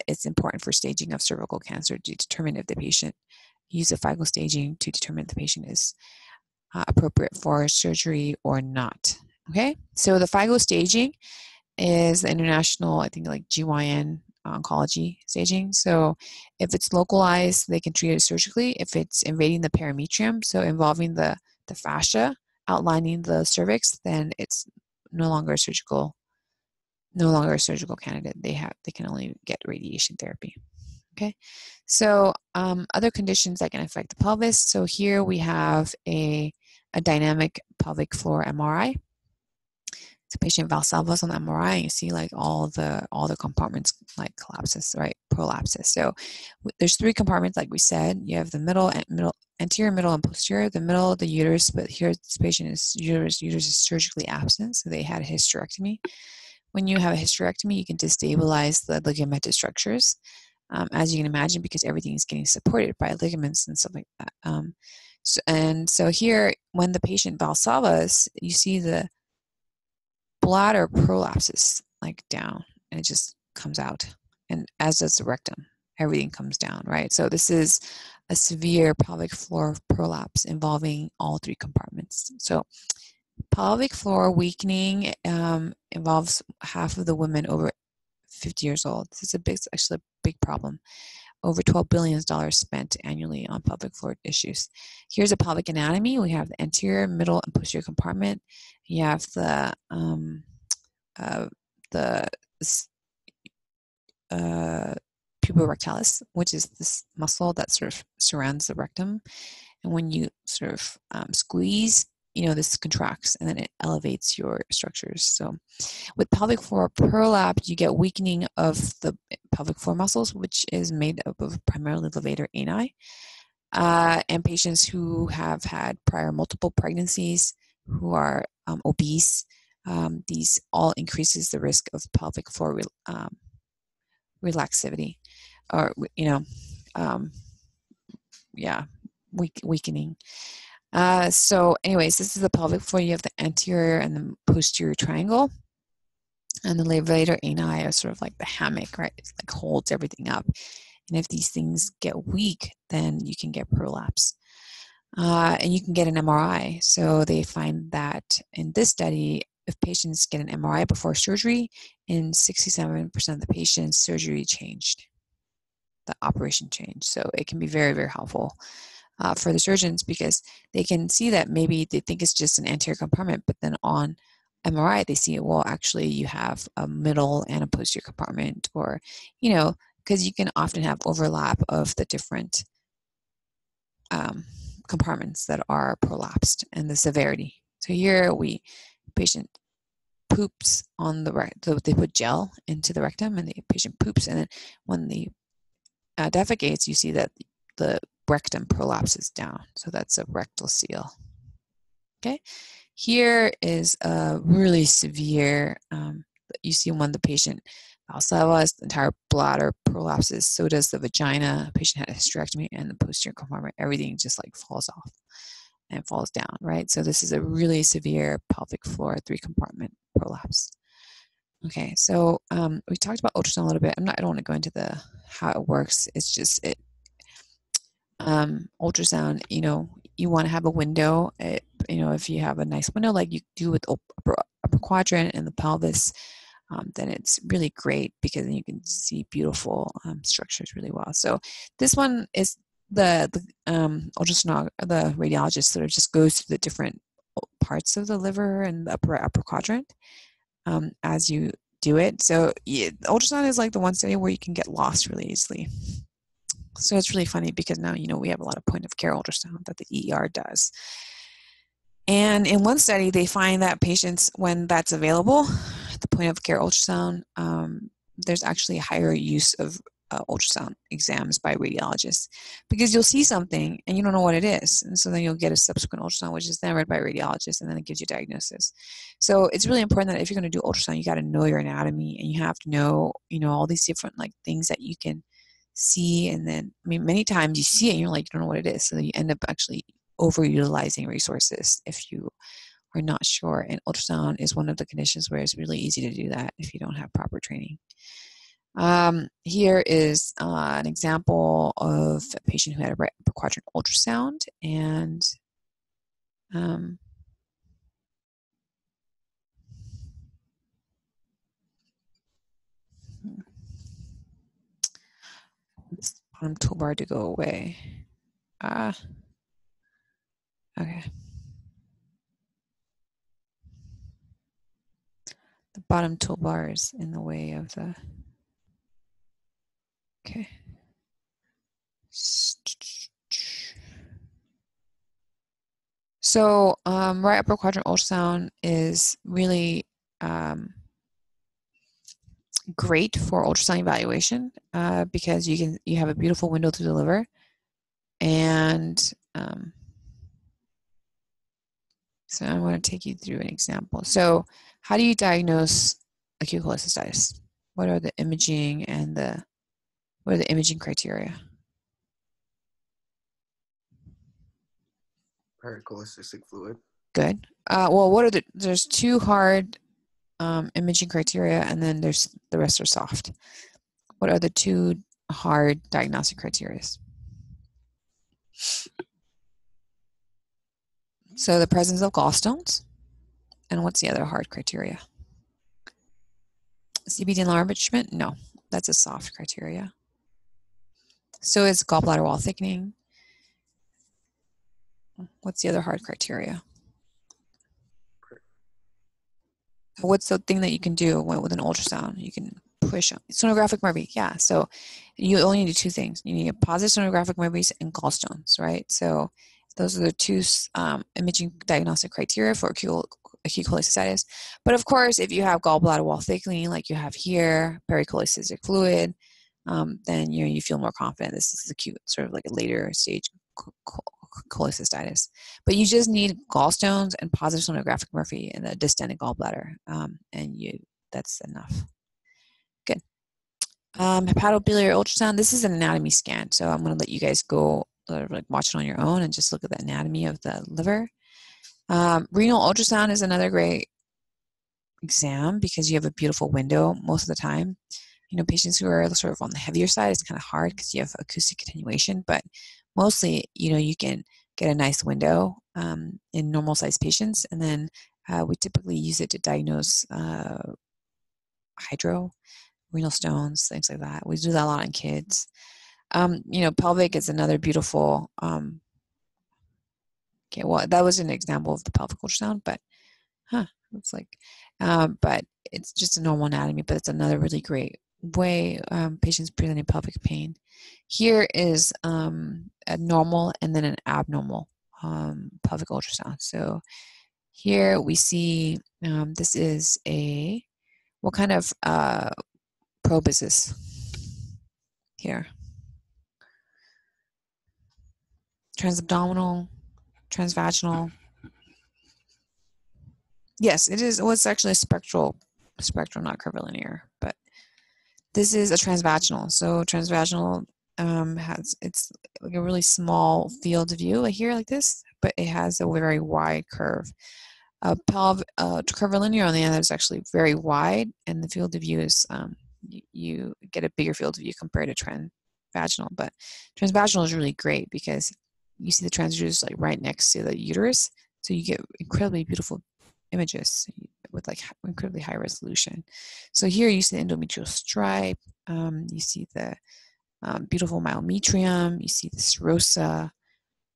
is important for staging of cervical cancer to determine if the patient use a FIGO staging to determine if the patient is appropriate for surgery or not. Okay, so the FIGO staging is the international, I think like GYN oncology staging. So if it's localized, they can treat it surgically. If it's invading the perimetrium, so involving the fascia, outlining the cervix, then it's no longer a surgical candidate. They can only get radiation therapy. Okay, so other conditions that can affect the pelvis. So here we have a dynamic pelvic floor MRI. It's a patient Valsalva's on the MRI, and you see like all the compartments like collapses, right? Prolapses. So there's 3 compartments, like we said. You have the middle, anterior, middle, and posterior. The middle, the uterus, but here this patient is uterus is surgically absent, so they had a hysterectomy. When you have a hysterectomy, you can destabilize the ligamentous structures, as you can imagine, because everything is getting supported by ligaments and stuff like that. So here, when the patient Valsalva's, you see the bladder prolapses like down, and it just comes out, and as does the rectum. Everything comes down, right? So this is a severe pelvic floor prolapse involving all 3 compartments. So pelvic floor weakening involves half of the women over 50 years old. This is actually a big problem. over $12 billion spent annually on pelvic floor issues. Here's a pelvic anatomy. We have the anterior, middle, and posterior compartment. You have the puborectalis, which is this muscle that sort of surrounds the rectum. And when you sort of squeeze, this contracts and then it elevates your structures. So with pelvic floor prolapse, you get weakening of the pelvic floor muscles, which is made up of primarily levator ani. And patients who have had prior multiple pregnancies, who are obese, these all increases the risk of pelvic floor relaxivity, or weakening. So anyways, this is the pelvic floor. You have the anterior and the posterior triangle, and the levator ani are sort of like the hammock, right? It like holds everything up. And if these things get weak, then you can get prolapse. And you can get an MRI. So they find that in this study, if patients get an MRI before surgery, in 67% of the patients, surgery changed. The operation changed. So it can be very, very helpful for the surgeons, because they can see that maybe they think it's just an anterior compartment, but then on MRI, they see, well, actually you have a middle and a posterior compartment, or, because you can often have overlap of the different compartments that are prolapsed and the severity. So here patient poops on the rectum. So they put gel into the rectum and the patient poops, and then when the defecates, you see that the rectum prolapses down. So that's a rectal seal. Okay. Here is a really severe, you see when the patient valsalva, the entire bladder prolapses, so does the vagina. The patient had a hysterectomy, and the posterior compartment, everything just like falls off and falls down, right? So this is a really severe pelvic floor 3-compartment prolapse. Okay, so we talked about ultrasound a little bit. I don't want to go into how it works. It's just ultrasound, you want to have a window. If you have a nice window like you do with upper quadrant and the pelvis, then it's really great, because then you can see beautiful structures really well. So this one is the ultrasound, the radiologist sort of just goes through the different parts of the liver and the upper quadrant as you do it. So ultrasound is like the one study where you can get lost really easily. So it's really funny, because now, we have a lot of point of care ultrasound that the ER does. And in one study, they find that patients, when that's available, the point of care ultrasound, there's actually a higher use of ultrasound exams by radiologists, because you'll see something and you don't know what it is. And so then you'll get a subsequent ultrasound, which is then read by a radiologist, and then it gives you a diagnosis. So it's really important that if you're going to do ultrasound, you got to know your anatomy, and you have to know, all these different things that you can see. And then, many times you see it and you're like, you don't know what it is. So you end up actually overutilizing resources if you are not sure. And ultrasound is one of the conditions where it's really easy to do that if you don't have proper training. Here is an example of a patient who had a right upper quadrant ultrasound, and this bottom toolbar to go away. Okay. The bottom toolbar is in the way of the, okay. So right upper quadrant ultrasound is really great for ultrasound evaluation because you have a beautiful window to the liver, and so I'm going to take you through an example. So how do you diagnose acute cholecystitis? What are the imaging and what are the imaging criteria? Pericholecystic fluid. Good. Well, there's 2 hard imaging criteria, and then there's the rest are soft. What are the 2 hard diagnostic criteria? So the presence of gallstones, and what's the other hard criteria? CBD enlargement? No, that's a soft criteria. So is gallbladder wall thickening. What's the other hard criteria? What's the thing that you can do with an ultrasound? You can push on sonographic Murphy. Yeah. So you only need two things. You need a positive sonographic Murphys and gallstones, right? So those are the two imaging diagnostic criteria for acute cholecystitis. But of course, if you have gallbladder wall thickening, like you have here, pericholecystic fluid, then you feel more confident this is acute, sort of like a later stage cholecystitis. But you just need gallstones and positive sonographic Murphy in the distended gallbladder, and that's enough. Good. Hepatobiliary ultrasound. This is an anatomy scan, so I'm going to let you guys go like watch it on your own and just look at the anatomy of the liver. Renal ultrasound is another great exam because you have a beautiful window most of the time. Patients who are sort of on the heavier side, it's kind of hard because you have acoustic attenuation, but mostly, you can get a nice window in normal sized patients. And then we typically use it to diagnose hydro, renal stones, things like that. We do that a lot in kids. Pelvic is another beautiful, okay, well, that was an example of the pelvic ultrasound, but, it's like, but it's just a normal anatomy, but it's another really great way patients presenting pelvic pain. Here is a normal and then an abnormal pelvic ultrasound. So here we see this is what kind of probe is this here? Transabdominal, transvaginal. Yes, it is. Well, it's actually a spectral, not curvilinear, but this is a transvaginal. So transvaginal it's like a really small field of view here like this, but it has a very wide curve. Curvilinear on the end is actually very wide, and the field of view is you get a bigger field of view compared to transvaginal. But transvaginal is really great because you see the transuterus like right next to the uterus, so you get incredibly beautiful images with like incredibly high resolution. So here you see the endometrial stripe, you see the beautiful myometrium, you see the serosa,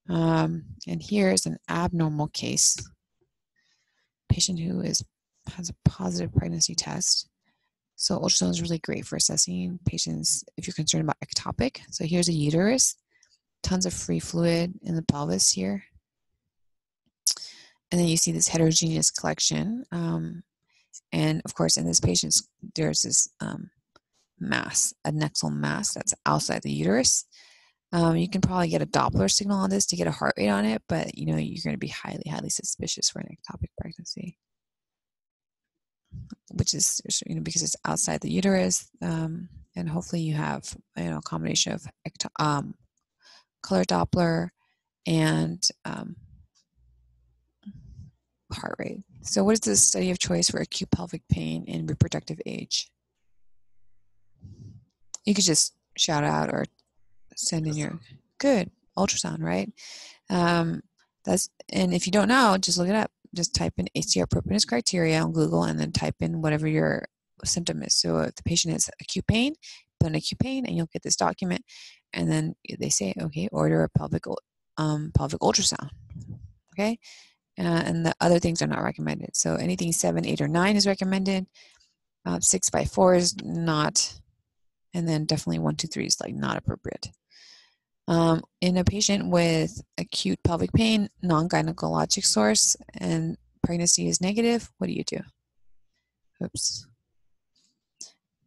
and here's an abnormal case. Patient who has a positive pregnancy test. So ultrasound is really great for assessing patients if you're concerned about ectopic. So here's a uterus, tons of free fluid in the pelvis here. And then you see this heterogeneous collection. And of course, in this patient, there's this mass, a adnexal mass that's outside the uterus. You can probably get a Doppler signal on this to get a heart rate on it, but you're going to be highly, highly suspicious for an ectopic pregnancy, which is because it's outside the uterus, and hopefully you have a combination of color Doppler and heart rate. So what is the study of choice for acute pelvic pain in reproductive age? You could just shout out or send in your good ultrasound, right? And if you don't know, just look it up. Just type in HCR propionus criteria on Google and then type in whatever your symptom is. So if the patient has acute pain, put in acute pain and you'll get this document. And then they say, okay, order a pelvic ultrasound. Okay. And the other things are not recommended. So anything 7, 8, or 9 is recommended. 6 by 4 is not. And then definitely 1, 2, 3 is like not appropriate. In a patient with acute pelvic pain, non-gynecologic source, and pregnancy is negative, what do you do? Oops.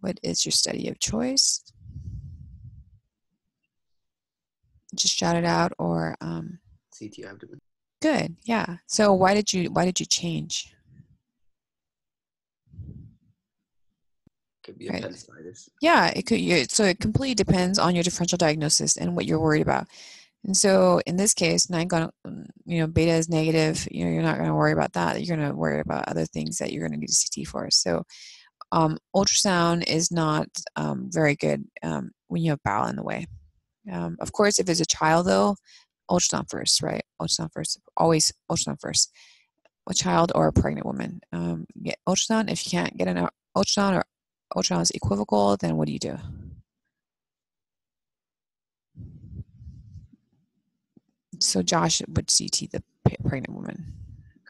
What is your study of choice? Just shout it out or CT abdomen. Good, yeah. So why did you change? Could be appendicitis. Yeah, it could. So it completely depends on your differential diagnosis and what you're worried about. And so in this case, beta is negative. You're not going to worry about that. You're going to worry about other things that you're going to need a CT for. So ultrasound is not very good when you have bowel in the way. Of course, if it's a child, though, ultrasound first, right? Ultrasound first. Always ultrasound first. A child or a pregnant woman. Get ultrasound. If you can't get an ultrasound or ultrasound is equivocal, then what do you do? So Josh would CT the pregnant woman.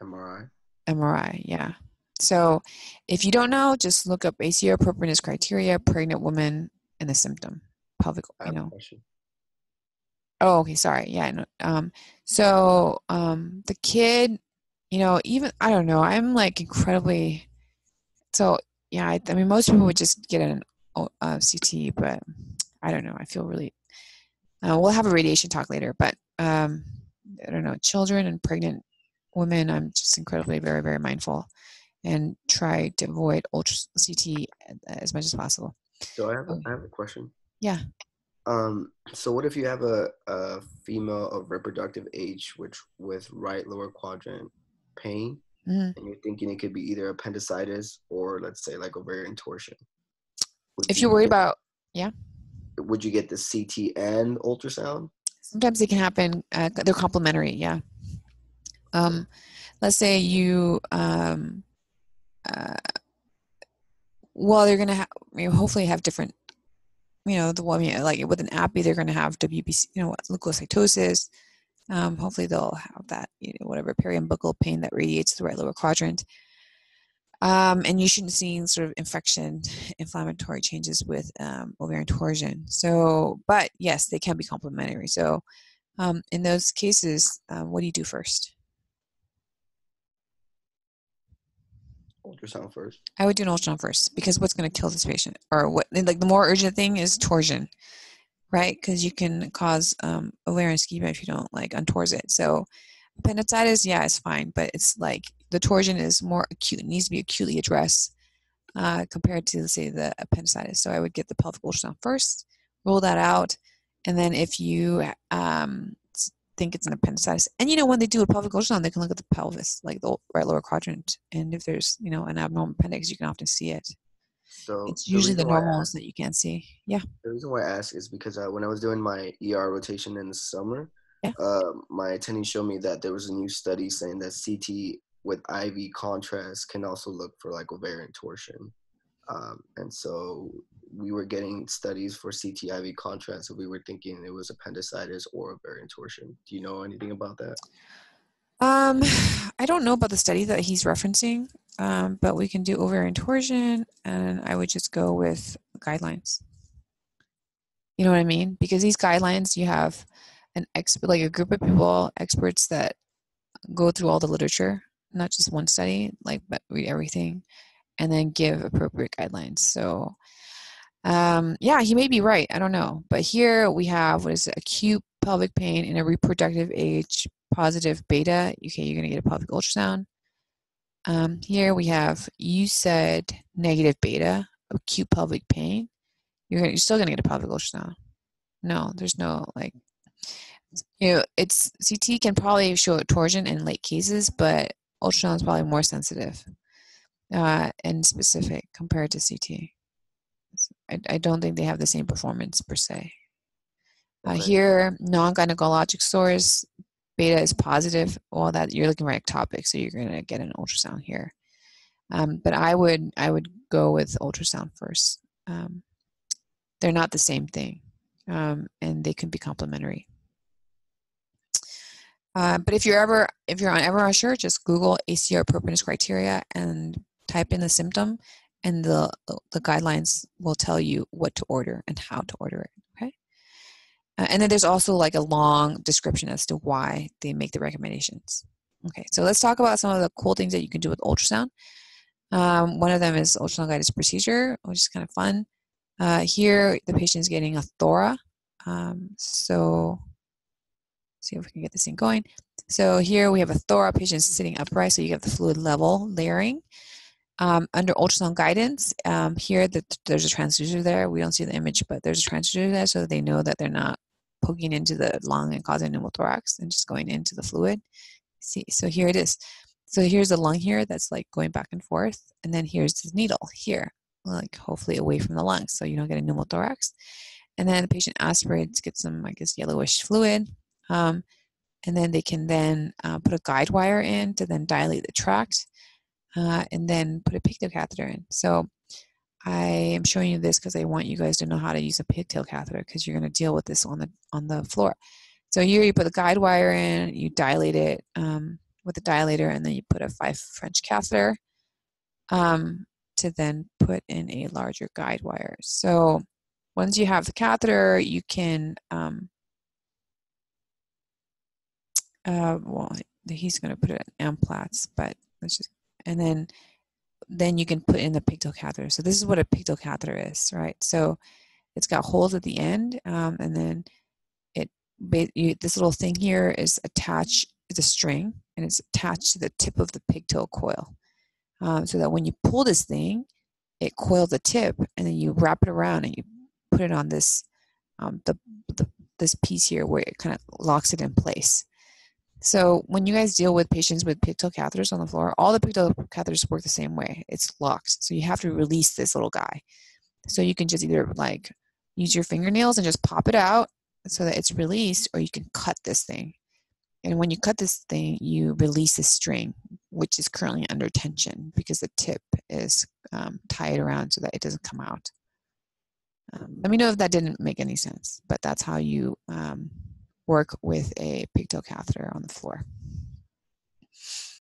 MRI. MRI, yeah. So if you don't know, just look up ACR appropriateness criteria, pregnant woman, and the symptom, pelvic, I have a question. Oh, okay, sorry. Yeah, no, so the kid, even I don't know, I'm like incredibly so yeah, I mean most people would just get an CT, but I don't know. I feel really we'll have a radiation talk later, but I don't know, children and pregnant women, I'm just incredibly very, very mindful and try to avoid ultra CT as much as possible. So I have a question. Yeah. So what if you have a female of reproductive age with right lower quadrant pain, Mm-hmm. and you're thinking it could be either appendicitis or let's say like ovarian torsion? If you're worried about, yeah. Would you get the CT and ultrasound? Sometimes it can happen. They're complementary. Yeah. Let's say you, well, they're going to hopefully have different, the woman, like with an API, they're going to have WBC, leukocytosis. Hopefully they'll have that, whatever periumbilical pain that radiates the right lower quadrant. And you shouldn't see sort of inflammatory changes with ovarian torsion. So, but yes, they can be complementary. So in those cases, what do you do first? Ultrasound first. I would do an ultrasound first because what's going to kill this patient, or what? Like the more urgent thing is torsion, right? Because you can cause ovarian ischemia if you don't like untors it. So appendicitis, yeah, it's fine, but it's like the torsion is more acute. It needs to be acutely addressed compared to, let's say, the appendicitis. So I would get the pelvic ultrasound first, rule that out, and then if you think it's an appendicitis, and when they do a pelvic ultrasound, they can look at the pelvis, like the right lower quadrant, and if there's an abnormal appendix, you can often see it. So It's usually the normals that you can't see. Yeah. The reason why I ask is because when I was doing my ER rotation in the summer, Yeah. My attending showed me that there was a new study saying that CT with IV contrast can also look for like ovarian torsion. And so we were getting studies for CT IV contrast, and we were thinking it was appendicitis or ovarian torsion. Do you know anything about that? I don't know about the study that he's referencing, but we can do ovarian torsion, and I would just go with guidelines. You know what I mean? Because these guidelines, you have an expert, like a group of people, experts that go through all the literature, not just one study, but read everything, and then give appropriate guidelines. So, yeah, he may be right. I don't know. But here we have, what is it, acute pelvic pain in a reproductive age, positive beta. Okay, you're going to get a pelvic ultrasound. Here we have, you said negative beta, acute pelvic pain. You're still going to get a pelvic ultrasound. No, there's no, it's CT can probably show torsion in late cases, but ultrasound is probably more sensitive and specific compared to CT. I don't think they have the same performance per se. Okay. Here, non-gynecologic source, beta is positive. Well, that you're looking right ectopic, so you're going to get an ultrasound here. But I would go with ultrasound first. They're not the same thing, and they can be complementary. But if you're ever unsure, just Google ACR appropriateness criteria and type in the symptom, and the guidelines will tell you what to order and how to order it. Okay. And then there's also like a long description as to why they make the recommendations. Okay, so let's talk about some of the cool things that you can do with ultrasound. One of them is ultrasound guided procedure, which is kind of fun. Here, the patient is getting a thora. So see if we can get this thing going. So here we have a thora, patient sitting upright, so you get the fluid level layering. Under ultrasound guidance, here there's a transducer there. We don't see the image, but there's a transducer there so that they know that they're not poking into the lung and causing pneumothorax and just going into the fluid. See, so here it is. So here's the lung here that's like going back and forth, and then here's the needle here, like hopefully away from the lungs so you don't get a pneumothorax. And then the patient aspirates, gets some, I guess, yellowish fluid, and then they can then put a guide wire in to then dilate the tract. And then put a pigtail catheter in. So I am showing you this because I want you guys to know how to use a pigtail catheter because you're going to deal with this on the floor. So here you put the guide wire in, you dilate it with the dilator, and then you put a 5 French catheter to then put in a larger guide wire. So once you have the catheter, you can, well, he's going to put it in Amplatz, but let's just, and then you can put in the pigtail catheter. So this is what a pigtail catheter is, right? So it's got holes at the end, and then this little thing here is attached, it's a string, and it's attached to the tip of the pigtail coil. So that when you pull this thing, it coils the tip, and then you wrap it around and you put it on this this piece here where it kind of locks it in place. So when you guys deal with patients with pigtail catheters on the floor, all the pigtail catheters work the same way. It's locked. So you have to release this little guy. So you can just either like use your fingernails and just pop it out so that it's released, or you can cut this thing. And when you cut this thing, you release the string, which is currently under tension because the tip is tied around so that it doesn't come out. Let me know if that didn't make any sense, but that's how you work with a pigtail catheter on the floor.